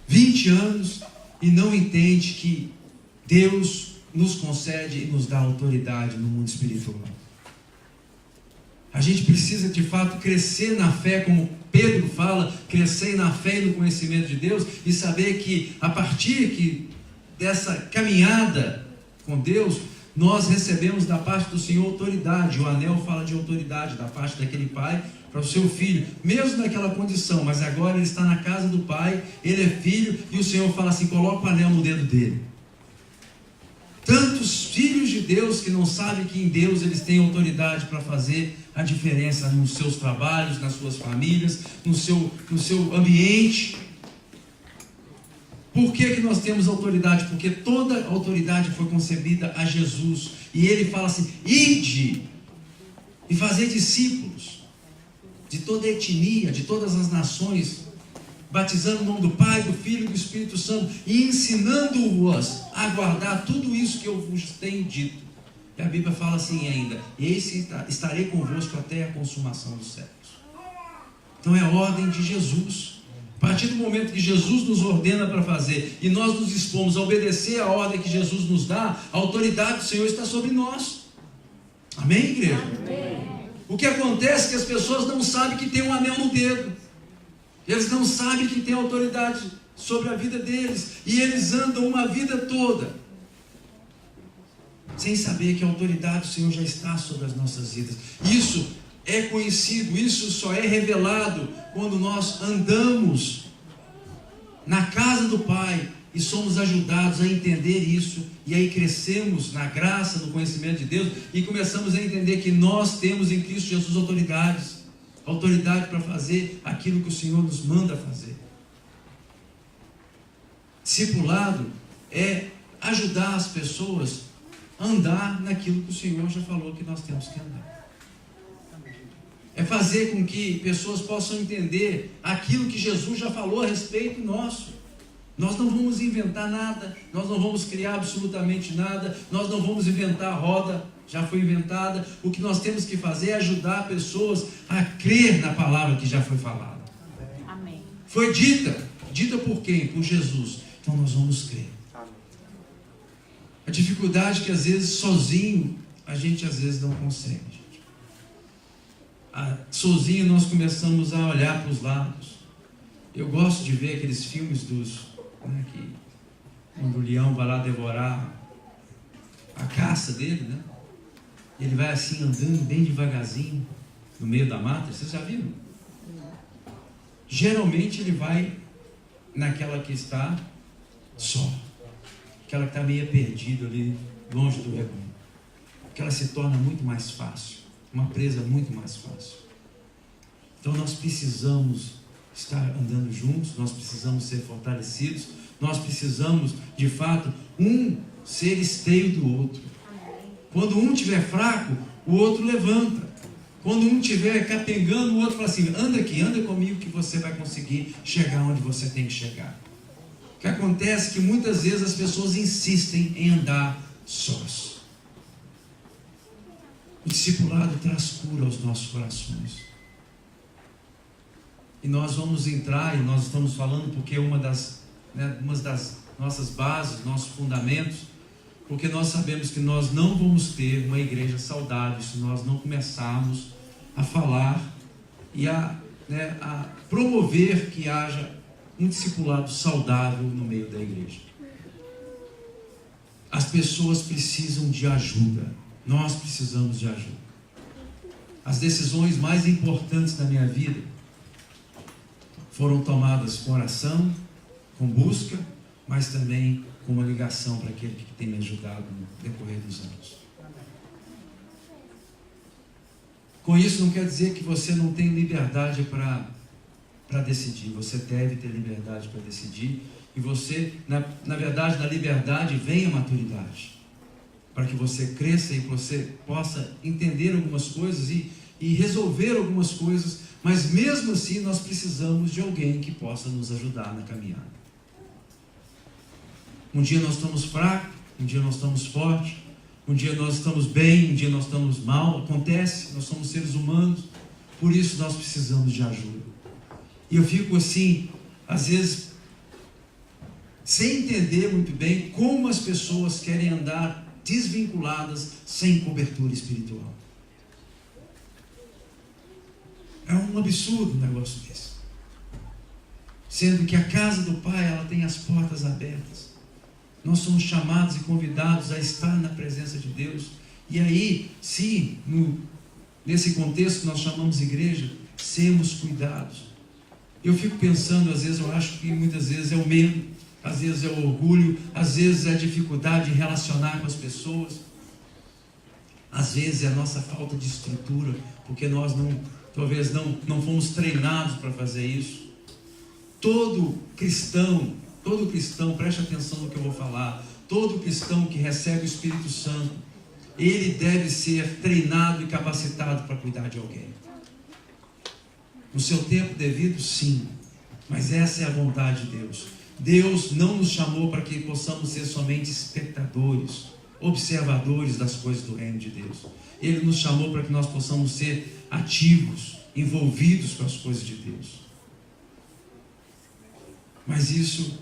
20 anos, e não entende que Deus nos concede e nos dá autoridade no mundo espiritual. A gente precisa de fato crescer na fé, como Pedro fala, crescer na fé e no conhecimento de Deus, e saber que a partir dessa caminhada com Deus, nós recebemos da parte do Senhor autoridade. O anel fala de autoridade da parte daquele pai para o seu filho, mesmo naquela condição, mas agora ele está na casa do pai, ele é filho, e o Senhor fala assim: coloca o anel no dedo dele. Tantos filhos de Deus que não sabem que em Deus eles têm autoridade para fazer a diferença nos seus trabalhos, nas suas famílias, no seu ambiente. Por que nós temos autoridade? Porque toda a autoridade foi concebida a Jesus. E ele fala assim: ide e fazer discípulos de toda a etnia, de todas as nações, batizando o nome do Pai, do Filho e do Espírito Santo, e ensinando-os a guardar tudo isso que eu vos tenho dito. E a Bíblia fala assim ainda: eis que estarei convosco até a consumação dos séculos. Então é a ordem de Jesus. A partir do momento que Jesus nos ordena para fazer e nós nos dispomos a obedecer a ordem que Jesus nos dá, a autoridade do Senhor está sobre nós. Amém, igreja? Amém. O que acontece é que as pessoas não sabem que tem um anel no dedo. Eles não sabem que tem autoridade sobre a vida deles. E eles andam uma vida toda sem saber que a autoridade do Senhor já está sobre as nossas vidas. Isso é conhecido, isso só é revelado quando nós andamos na casa do Pai e somos ajudados a entender isso, e aí crescemos na graça, no conhecimento de Deus, e começamos a entender que nós temos em Cristo Jesus autoridade para fazer aquilo que o Senhor nos manda fazer. Discipulado é ajudar as pessoas a andar naquilo que o Senhor já falou que nós temos que andar. É fazer com que pessoas possam entender aquilo que Jesus já falou a respeito nosso. Nós não vamos inventar nada, nós não vamos criar absolutamente nada, nós não vamos inventar a roda, já foi inventada. O que nós temos que fazer é ajudar pessoas a crer na palavra que já foi falada. Amém. Foi dita por quem? Por Jesus. Então nós vamos crer. A dificuldade é que às vezes sozinho a gente às vezes não consegue. Sozinho nós começamos a olhar para os lados. Eu gosto de ver aqueles filmes quando o leão vai lá devorar a caça dele, né? Ele vai assim andando bem devagarzinho no meio da mata. Vocês já viram? Geralmente ele vai naquela que está só, aquela que está meio perdida ali, longe do rebanho. Porque ela se torna muito mais fácil, uma presa muito mais fácil. Então nós precisamos estar andando juntos, nós precisamos ser fortalecidos, nós precisamos, de fato, um ser esteio do outro. Quando um estiver fraco, o outro levanta. Quando um estiver capengando, o outro fala assim: anda aqui, anda comigo que você vai conseguir chegar onde você tem que chegar. O que acontece é que muitas vezes as pessoas insistem em andar sós. O discipulado traz cura aos nossos corações. E nós vamos entrar, e nós estamos falando porque uma das nossas bases, nossos fundamentos, porque nós sabemos que nós não vamos ter uma igreja saudável se nós não começarmos a falar e a promover que haja um discipulado saudável no meio da igreja. As pessoas precisam de ajuda. Nós precisamos de ajuda. As decisões mais importantes da minha vida foram tomadas com oração, com busca, mas também com uma ligação para aquele que tem me ajudado no decorrer dos anos. Com isso não quer dizer que você não tem liberdade para decidir. Você deve ter liberdade para decidir. E você, na verdade, na liberdade vem a maturidade. Para que você cresça e você possa entender algumas coisas e resolver algumas coisas. Mas mesmo assim nós precisamos de alguém que possa nos ajudar na caminhada. Um dia nós estamos fracos, um dia nós estamos fortes, um dia nós estamos bem, um dia nós estamos mal. Acontece, nós somos seres humanos, por isso nós precisamos de ajuda. E eu fico assim, às vezes, sem entender muito bem como as pessoas querem andar desvinculadas, sem cobertura espiritual. É um absurdo um negócio desse. Sendo que a casa do Pai, ela tem as portas abertas. Nós somos chamados e convidados a estar na presença de Deus. E aí, sim, nesse contexto que nós chamamos de igreja, sermos cuidados. Eu fico pensando, às vezes eu acho que muitas vezes é o medo, às vezes é o orgulho, às vezes é a dificuldade de relacionar com as pessoas, às vezes é a nossa falta de estrutura, porque nós talvez não fomos treinados para fazer isso. Todo cristão, preste atenção no que eu vou falar, todo cristão que recebe o Espírito Santo, ele deve ser treinado e capacitado para cuidar de alguém. No seu tempo devido, sim, mas essa é a vontade de Deus. Deus não nos chamou para que possamos ser somente espectadores. observadores das coisas do reino de Deus. Ele nos chamou para que nós possamos ser ativos, envolvidos com as coisas de Deus. Mas isso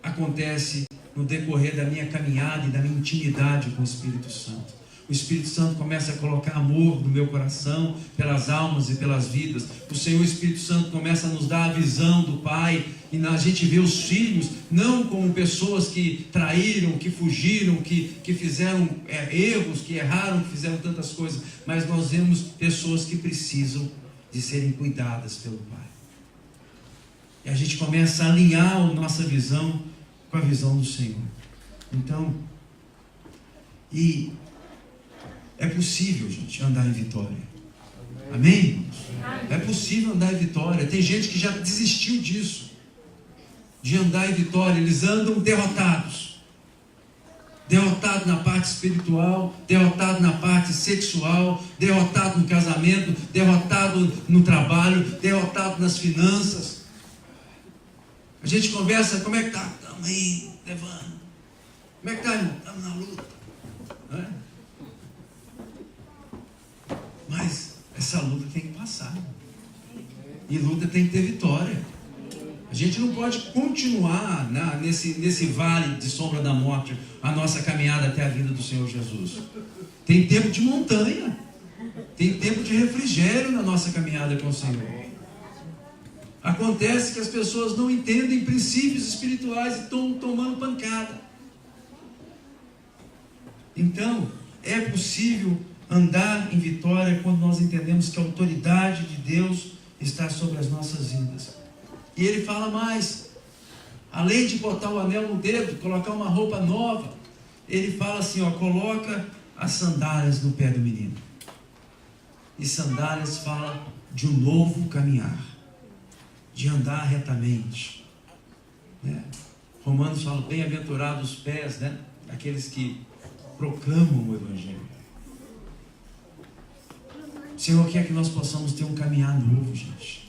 acontece no decorrer da minha caminhada e da minha intimidade com o Espírito Santo. O Espírito Santo começa a colocar amor no meu coração, pelas almas e pelas vidas. O Senhor Espírito Santo começa a nos dar a visão do Pai, e a gente vê os filhos não como pessoas que traíram, que fugiram, que fizeram erros, que erraram, que fizeram tantas coisas, mas nós vemos pessoas que precisam de serem cuidadas pelo Pai. E a gente começa a alinhar a nossa visão com a visão do Senhor. Então, é possível, gente, andar em vitória. Amém? É possível andar em vitória. Tem gente que já desistiu disso, de andar em vitória. Eles andam derrotados. Derrotado na parte espiritual, derrotado na parte sexual, derrotado no casamento, derrotado no trabalho, derrotado nas finanças. A gente conversa, como é que está? Estamos aí, levando. Como é que está, irmão? Estamos na luta. Não é? Mas essa luta tem que passar. E luta tem que ter vitória. A gente não pode continuar nesse vale de sombra da morte a nossa caminhada até a vinda do Senhor Jesus. Tem tempo de montanha. Tem tempo de refrigério na nossa caminhada com o Senhor. Acontece que as pessoas não entendem princípios espirituais e estão tomando pancada. Então, é possível andar em vitória quando nós entendemos que a autoridade de Deus está sobre as nossas vidas. E ele fala mais, além de botar o anel no dedo, colocar uma roupa nova, ele fala assim, coloca as sandálias no pé do menino. E sandálias fala de um novo caminhar, de andar retamente. Romanos fala, bem-aventurados os pés, aqueles que proclamam o Evangelho. O Senhor quer que nós possamos ter um caminhar novo, gente.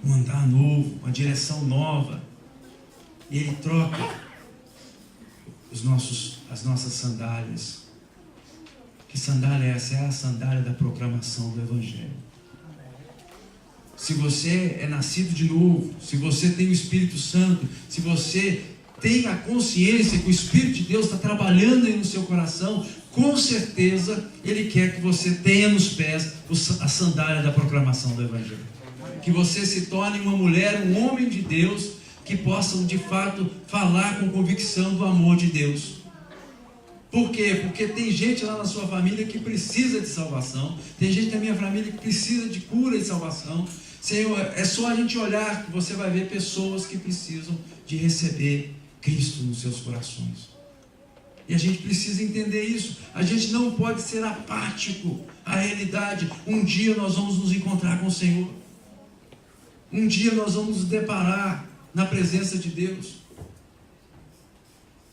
Um andar novo, uma direção nova. E Ele troca as nossas sandálias. Que sandália é essa? É a sandália da proclamação do Evangelho. Se você é nascido de novo, se você tem o Espírito Santo, se você tem a consciência que o Espírito de Deus está trabalhando aí no seu coração, com certeza Ele quer que você tenha nos pés a sandália da proclamação do Evangelho. Que você se torne uma mulher, um homem de Deus, que possam de fato falar com convicção do amor de Deus. Por quê? Porque tem gente lá na sua família que precisa de salvação, tem gente na minha família que precisa de cura e salvação. Senhor, é só a gente olhar que você vai ver pessoas que precisam de receber Cristo nos seus corações. E a gente precisa entender isso. A gente não pode ser apático à realidade. Um dia nós vamos nos encontrar com o Senhor. Um dia nós vamos nos deparar na presença de Deus.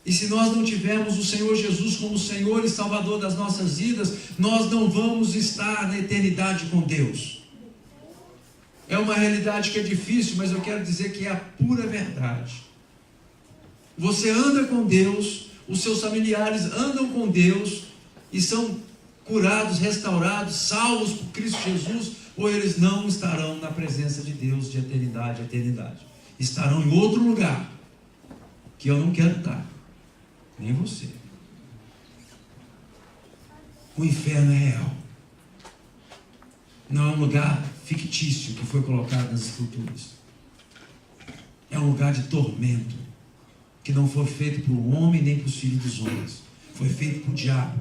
E se nós não tivermos o Senhor Jesus como Senhor e Salvador das nossas vidas, nós não vamos estar na eternidade com Deus. É uma realidade que é difícil, mas eu quero dizer que é a pura verdade. Você anda com Deus, os seus familiares andam com Deus e são curados, restaurados, salvos por Cristo Jesus, ou eles não estarão na presença de Deus de eternidade a eternidade. Estarão em outro lugar que eu não quero estar, nem você. O inferno é real. Não é um lugar fictício que foi colocado nas Escrituras. É um lugar de tormento, que não foi feito por um homem nem para os filhos dos homens. Foi feito para o diabo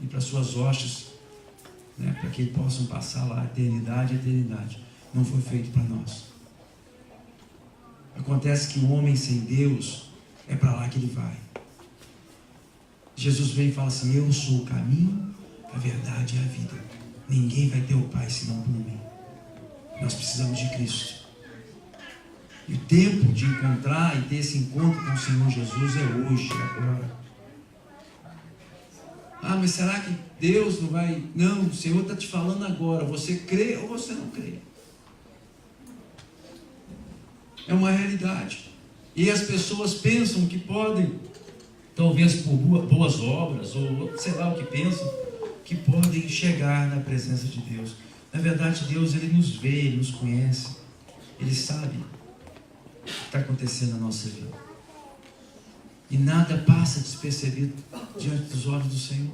e para suas hostes, para que possam passar lá a eternidade e eternidade. Não foi feito para nós. Acontece que o homem sem Deus é para lá que ele vai. Jesus vem e fala assim: eu sou o caminho, a verdade e a vida. Ninguém vai ter o Pai senão por mim. Nós precisamos de Cristo. E o tempo de encontrar e ter esse encontro com o Senhor Jesus é hoje, agora. Ah, mas será que Deus não vai? Não, o Senhor está te falando agora. Você crê ou você não crê? É uma realidade. E as pessoas pensam que podem talvez por boas obras, ou sei lá o que pensam, que podem chegar na presença de Deus. Na verdade, Deus, Ele nos vê, Ele nos conhece, Ele sabe o que está acontecendo na nossa vida. E nada passa despercebido diante dos olhos do Senhor.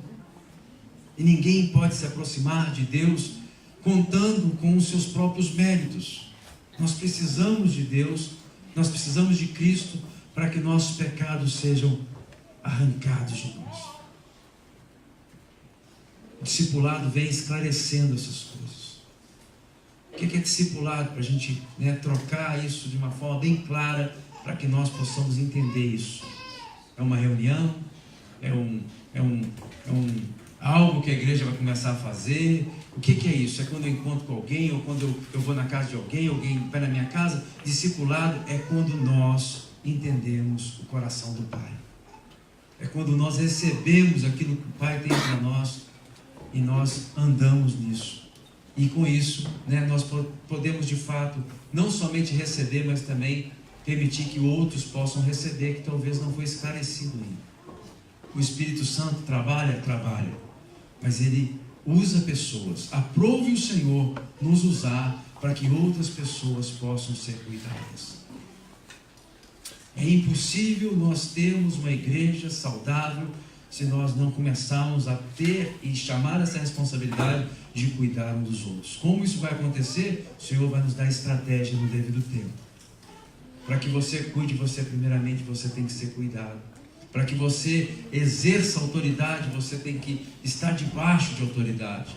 E ninguém pode se aproximar de Deus contando com os seus próprios méritos. Nós precisamos de Deus, nós precisamos de Cristo para que nossos pecados sejam arrancados de nós. O discipulado vem esclarecendo essas coisas. O que é discipulado? Para a gente trocar isso de uma forma bem clara, para que nós possamos entender isso. É uma reunião? É algo que a igreja vai começar a fazer? O que é isso? É quando eu encontro com alguém, ou quando eu vou na casa de alguém, alguém vai na minha casa? Discipulado é quando nós entendemos o coração do Pai. É quando nós recebemos aquilo que o Pai tem para nós e nós andamos nisso. E com isso, nós podemos de fato não somente receber, mas também permitir que outros possam receber, que talvez não foi esclarecido ainda. O Espírito Santo trabalha, mas Ele usa pessoas. Aprove o Senhor nos usar para que outras pessoas possam ser cuidadas. É impossível nós termos uma igreja saudável se nós não começarmos a ter e chamar essa responsabilidade de cuidar uns dos outros. Como isso vai acontecer? O Senhor vai nos dar estratégia no devido tempo. Para que você cuide, primeiramente, você tem que ser cuidado. Para que você exerça autoridade, você tem que estar debaixo de autoridade.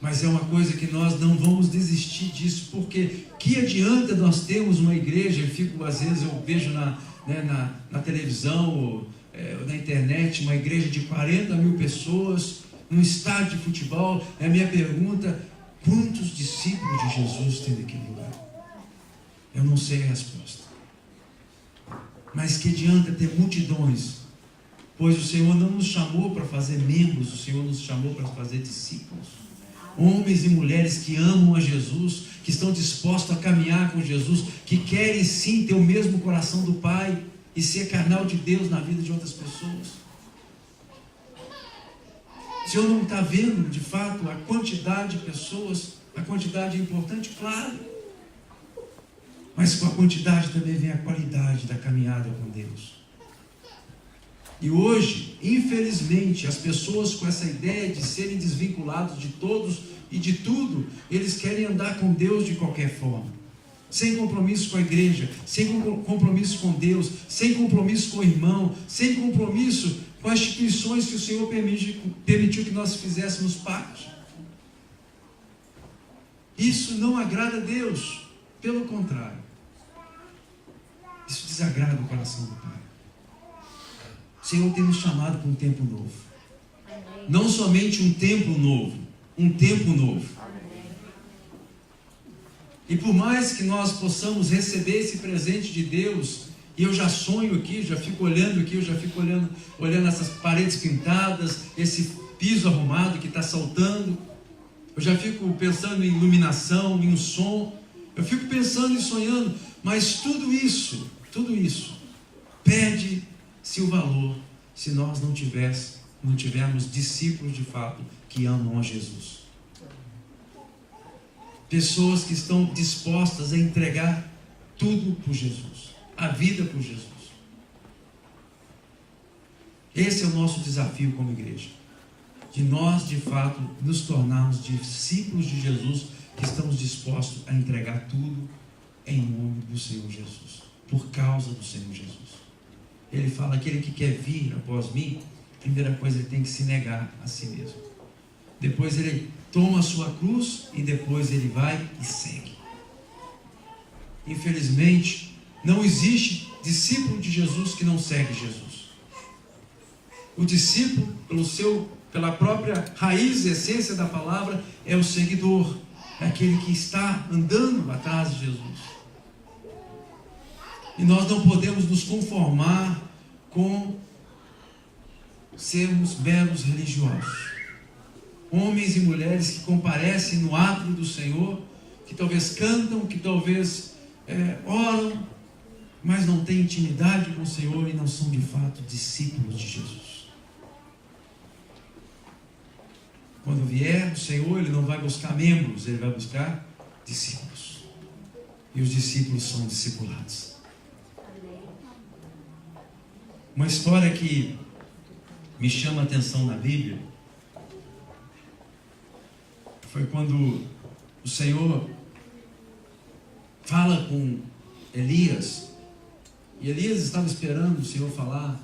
Mas é uma coisa que nós não vamos desistir disso, porque que adianta nós termos uma igreja? Às vezes eu vejo na televisão ou na internet uma igreja de 40 mil pessoas num estádio de futebol. É a minha pergunta: quantos discípulos de Jesus tem naquele lugar? Eu não sei a resposta. Mas que adianta ter multidões? Pois o Senhor não nos chamou para fazer membros, o Senhor nos chamou para fazer discípulos. Homens e mulheres que amam a Jesus, que estão dispostos a caminhar com Jesus, que querem sim ter o mesmo coração do Pai e ser canal de Deus na vida de outras pessoas. O Senhor não está vendo de fato a quantidade de pessoas? A quantidade é importante, claro, mas com a quantidade também vem a qualidade da caminhada com Deus. E hoje, infelizmente, as pessoas com essa ideia de serem desvinculados de todos e de tudo, eles querem andar com Deus de qualquer forma, sem compromisso com a igreja, sem compromisso com Deus, sem compromisso com o irmão, sem compromisso com as instituições que o Senhor permitiu que nós fizéssemos parte. Isso não agrada a Deus, pelo contrário, isso desagrada o coração do Pai. O Senhor tem nos chamado para um tempo novo. Não somente um templo novo, um tempo novo. E por mais que nós possamos receber esse presente de Deus, e eu já sonho aqui, já fico olhando aqui, eu já fico olhando essas paredes pintadas, esse piso arrumado que está saltando, eu já fico pensando em iluminação, em um som, eu fico pensando e sonhando, mas tudo isso perde-se o valor se nós não tivermos discípulos de fato que amam a Jesus. Pessoas que estão dispostas a entregar tudo por Jesus, a vida por Jesus. Esse é o nosso desafio como igreja, de nós de fato nos tornarmos discípulos de Jesus, que estamos dispostos a entregar tudo em nome do Senhor Jesus, por causa do Senhor Jesus. Ele fala: aquele que quer vir após mim, a primeira coisa, ele tem que se negar a si mesmo. Depois ele toma a sua cruz e depois ele vai e segue. Infelizmente, não existe discípulo de Jesus que não segue Jesus. O discípulo, pela própria raiz e essência da palavra, é o seguidor, é aquele que está andando atrás de Jesus. E nós não podemos nos conformar com sermos meros religiosos. Homens e mulheres que comparecem no átrio do Senhor, que talvez cantam, que talvez oram, mas não têm intimidade com o Senhor e não são de fato discípulos de Jesus. Quando vier o Senhor, Ele não vai buscar membros, Ele vai buscar discípulos. E os discípulos são discipulados. Uma história que me chama a atenção na Bíblia foi quando o Senhor fala com Elias, e Elias estava esperando o Senhor falar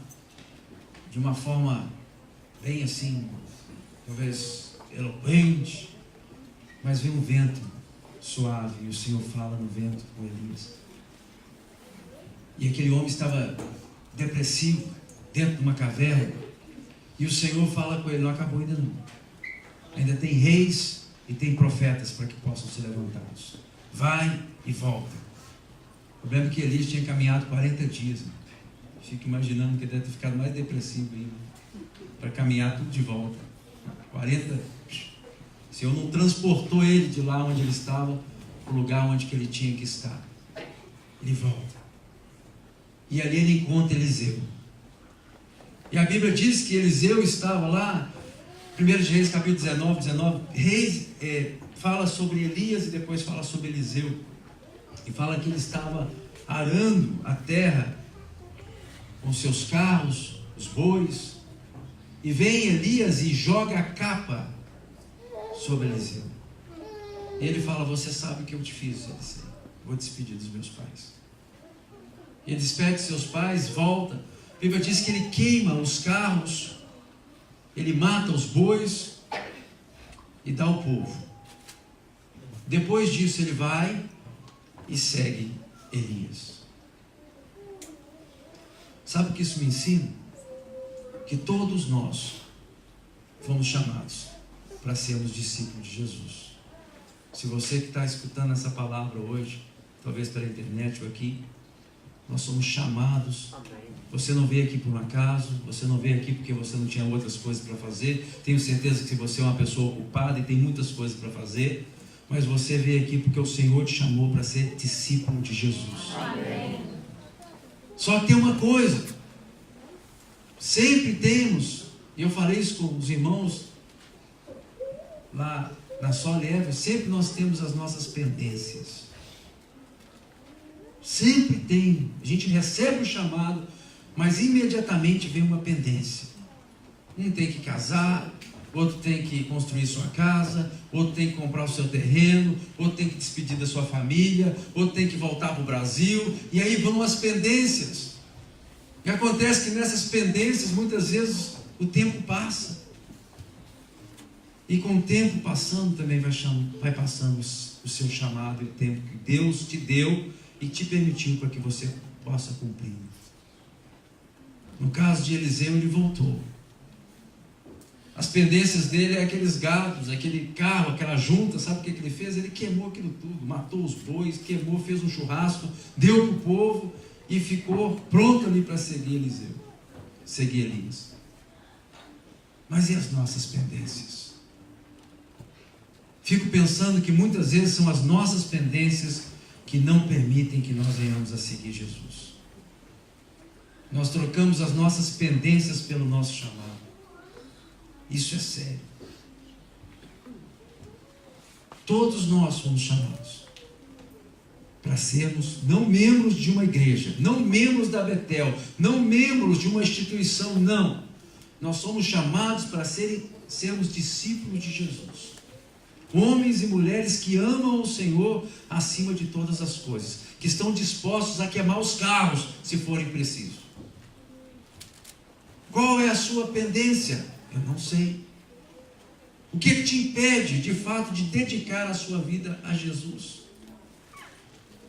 de uma forma bem assim, talvez eloquente, mas vem um vento suave e o Senhor fala no vento com Elias. E aquele homem estava depressivo, dentro de uma caverna, e o Senhor fala com ele: não acabou ainda não, ainda tem reis e tem profetas para que possam ser levantados, vai e volta. O problema é que Elias tinha caminhado 40 dias, né? Fico imaginando que ele deve ter ficado mais depressivo ainda, para caminhar tudo de volta. 40, o Senhor não transportou ele de lá onde ele estava para o lugar onde que ele tinha que estar. Ele volta, e ali ele encontra Eliseu. E a Bíblia diz que Eliseu estava lá, 1 Reis capítulo 19, Reis fala sobre Elias e depois fala sobre Eliseu. E fala que ele estava arando a terra com seus carros, os bois, e vem Elias e joga a capa sobre Eliseu. E ele fala: você sabe o que eu te fiz, Eliseu, vou despedir dos meus pais. Ele despede seus pais, volta. A Bíblia diz que ele queima os carros, ele mata os bois e dá ao povo. Depois disso ele vai e segue Elias. Sabe o que isso me ensina? Que todos nós fomos chamados para sermos discípulos de Jesus. Se você que está escutando essa palavra hoje, talvez pela internet ou aqui, nós somos chamados. Você não veio aqui por um acaso, você não veio aqui porque você não tinha outras coisas para fazer. Tenho certeza que você é uma pessoa ocupada e tem muitas coisas para fazer, mas você veio aqui porque o Senhor te chamou para ser discípulo de Jesus. Amém. Só que tem uma coisa, sempre temos, e eu falei isso com os irmãos lá na Soleva, sempre nós temos as nossas pendências. Sempre tem. A gente recebe o chamado, mas imediatamente vem uma pendência. Um tem que casar, outro tem que construir sua casa, outro tem que comprar o seu terreno, outro tem que despedir da sua família, outro tem que voltar para o Brasil, e aí vão as pendências. E acontece que nessas pendências, muitas vezes, o tempo passa. E com o tempo passando, também vai passando o seu chamado e o tempo que Deus te deu e te permitiu para que você possa cumprir. No caso de Eliseu, ele voltou. As pendências dele é aqueles gados, aquele carro, aquela junta. Sabe o que ele fez? Ele queimou aquilo tudo, matou os bois, queimou, fez um churrasco, deu para o povo e ficou pronto ali para seguir Eliseu, seguir Elias. Mas e as nossas pendências? Fico pensando que muitas vezes são as nossas pendências que não permitem que nós venhamos a seguir Jesus. Nós trocamos as nossas pendências pelo nosso chamado. Isso é sério. Todos nós fomos chamados para sermos não membros de uma igreja, não membros da Betel, não membros de uma instituição, não. Nós somos chamados para sermos discípulos de Jesus. Homens e mulheres que amam o Senhor acima de todas as coisas, que estão dispostos a queimar os carros, se forem precisos. Qual é a sua pendência? Eu não sei. O que te impede, de fato, de dedicar a sua vida a Jesus?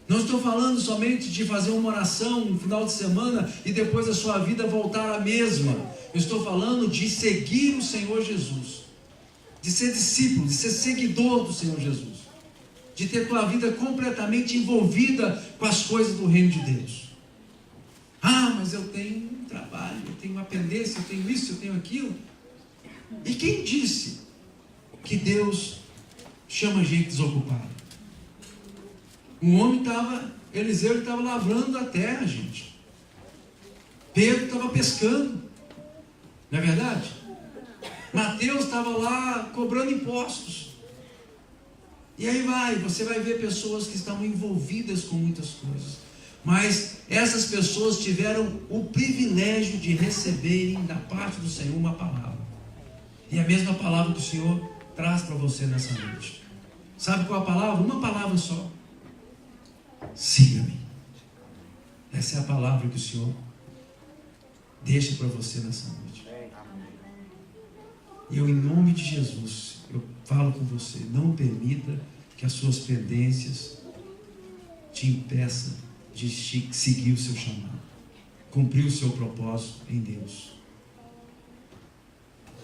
Não estou falando somente de fazer uma oração no final de semana e depois a sua vida voltar à mesma. Eu estou falando de seguir o Senhor Jesus, de ser discípulo, de ser seguidor do Senhor Jesus, de ter tua vida completamente envolvida com as coisas do reino de Deus. Ah, mas eu tenho um trabalho, eu tenho uma pendência, eu tenho isso, eu tenho aquilo. E quem disse que Deus chama gente desocupada? Um homem estava Eliseu estava lavrando a terra, gente. Pedro estava pescando. Não é verdade? Mateus estava lá cobrando impostos. E aí você vai ver pessoas que estavam envolvidas com muitas coisas. Mas essas pessoas tiveram o privilégio de receberem da parte do Senhor uma palavra. E a mesma palavra que o Senhor traz para você nessa noite. Sabe qual é a palavra? Uma palavra só. Siga-me. Essa é a palavra que o Senhor deixa para você nessa noite. E eu, em nome de Jesus, eu falo com você, não permita que as suas pendências te impeçam de seguir o seu chamado, cumprir o seu propósito em Deus.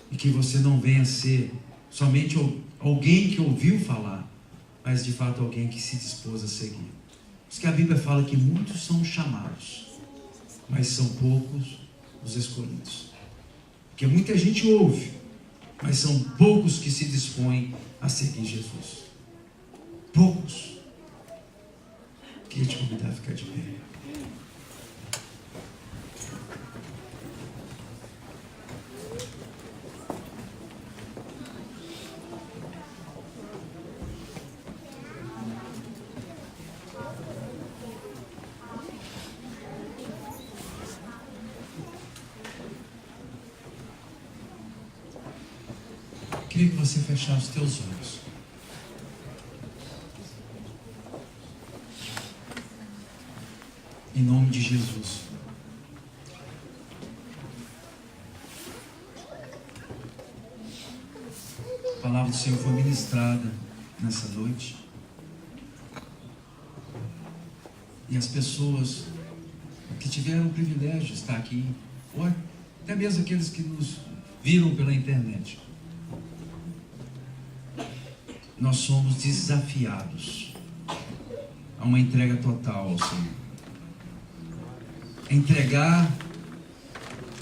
E que você não venha ser somente alguém que ouviu falar, mas de fato alguém que se dispôs a seguir. Por isso que a Bíblia fala que muitos são chamados, mas são poucos os escolhidos. Porque muita gente ouve, mas são poucos que se dispõem a seguir Jesus. Poucos. Queria te convidar a ficar de pé. Queria que você fechasse os teus olhos. Em nome de Jesus. A palavra do Senhor foi ministrada nessa noite. E as pessoas que tiveram o privilégio de estar aqui, ou até mesmo aqueles que nos viram pela internet, nós somos desafiados a uma entrega total ao Senhor. Entregar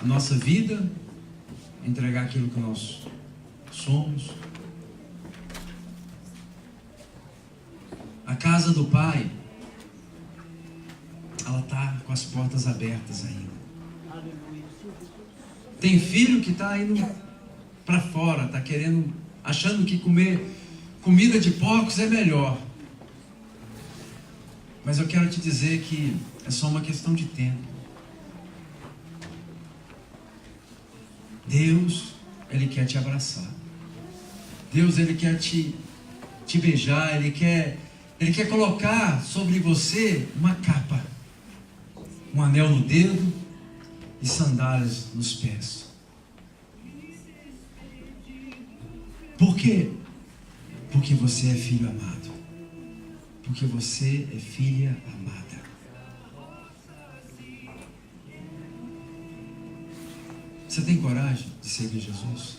a nossa vida, entregar aquilo que nós somos. A casa do Pai, ela está com as portas abertas ainda. Tem filho que está indo para fora, está querendo, achando que comer comida de porcos é melhor. Mas eu quero te dizer que é só uma questão de tempo. Deus, Ele quer te abraçar. Deus, Ele quer te beijar. Ele quer colocar sobre você uma capa, um anel no dedo e sandálias nos pés. Por quê? Porque você é filho amado. Porque você é filha amada. Você tem coragem de seguir Jesus?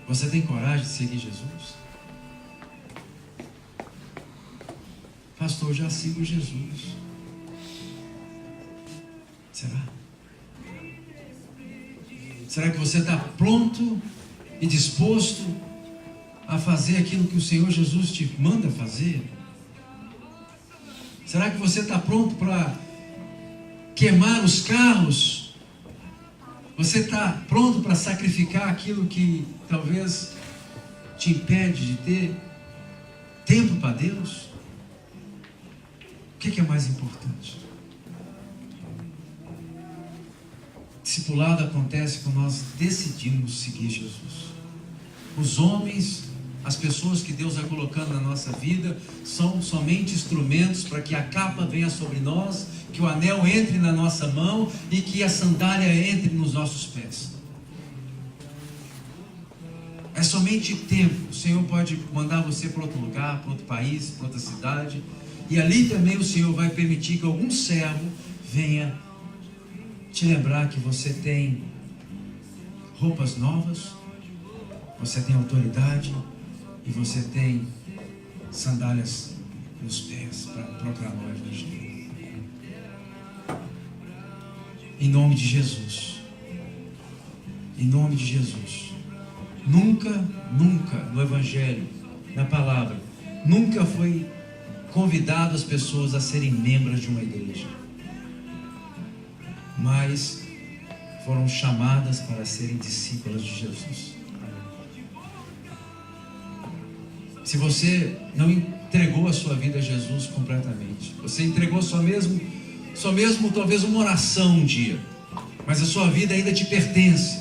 Você tem coragem de seguir Jesus? Pastor, eu já sigo Jesus. Será? Será que você está pronto e disposto a fazer aquilo que o Senhor Jesus te manda fazer? Será que você está pronto para queimar os carros? Você está pronto para sacrificar aquilo que talvez te impede de ter tempo para Deus? O que é mais importante? Discipulado acontece quando nós decidimos seguir Jesus. Os homens, as pessoas que Deus vai colocando na nossa vida, são somente instrumentos para que a capa venha sobre nós, que o anel entre na nossa mão e que a sandália entre nos nossos pés. É somente tempo. O Senhor pode mandar você para outro lugar, para outro país, para outra cidade, e ali também o Senhor vai permitir que algum servo venha te lembrar que você tem roupas novas, você tem autoridade e você tem sandálias nos pés para proclamar o Evangelho. Em nome de Jesus. Em nome de Jesus. Nunca no Evangelho, na palavra, nunca foi convidado as pessoas a serem membros de uma igreja, mas foram chamadas para serem discípulas de Jesus. Se você não entregou a sua vida a Jesus completamente, você entregou só mesmo talvez uma oração um dia, mas a sua vida ainda te pertence.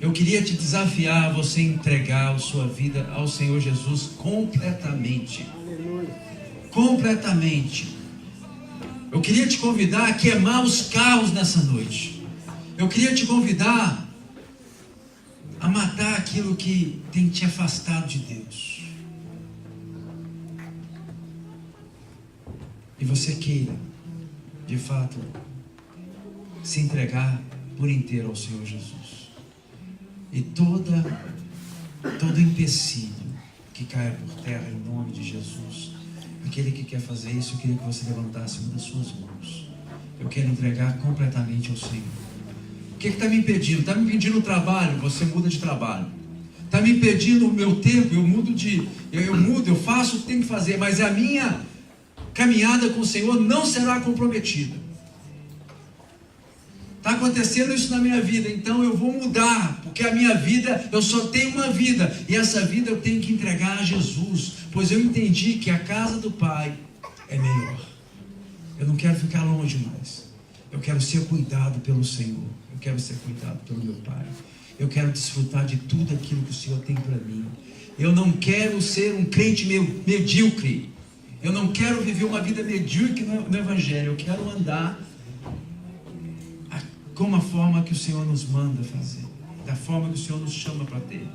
Eu queria te desafiar a você entregar a sua vida ao Senhor Jesus completamente. Completamente. Eu queria te convidar a queimar os carros nessa noite. Eu queria te convidar a matar aquilo que tem te afastado de Deus. E você queira, de fato, se entregar por inteiro ao Senhor Jesus. E todo empecilho que caia por terra em nome de Jesus. Aquele que quer fazer isso, eu queria que você levantasse uma das suas mãos. Eu quero entregar completamente ao Senhor. O que está me impedindo? Está me impedindo o trabalho? Você muda de trabalho. Está me impedindo o meu tempo? Eu faço o que tenho que fazer, mas a minha caminhada com o Senhor não será comprometida. Está acontecendo isso na minha vida, então eu vou mudar, porque a minha vida, eu só tenho uma vida, e essa vida eu tenho que entregar a Jesus, pois eu entendi que a casa do Pai é melhor. Eu não quero ficar longe mais, eu quero ser cuidado pelo Senhor, eu quero ser cuidado pelo meu Pai, eu quero desfrutar de tudo aquilo que o Senhor tem para mim. Eu não quero ser um crente medíocre, eu não quero viver uma vida medíocre no Evangelho, eu quero andar como a forma que o Senhor nos manda fazer, da forma que o Senhor nos chama para ter.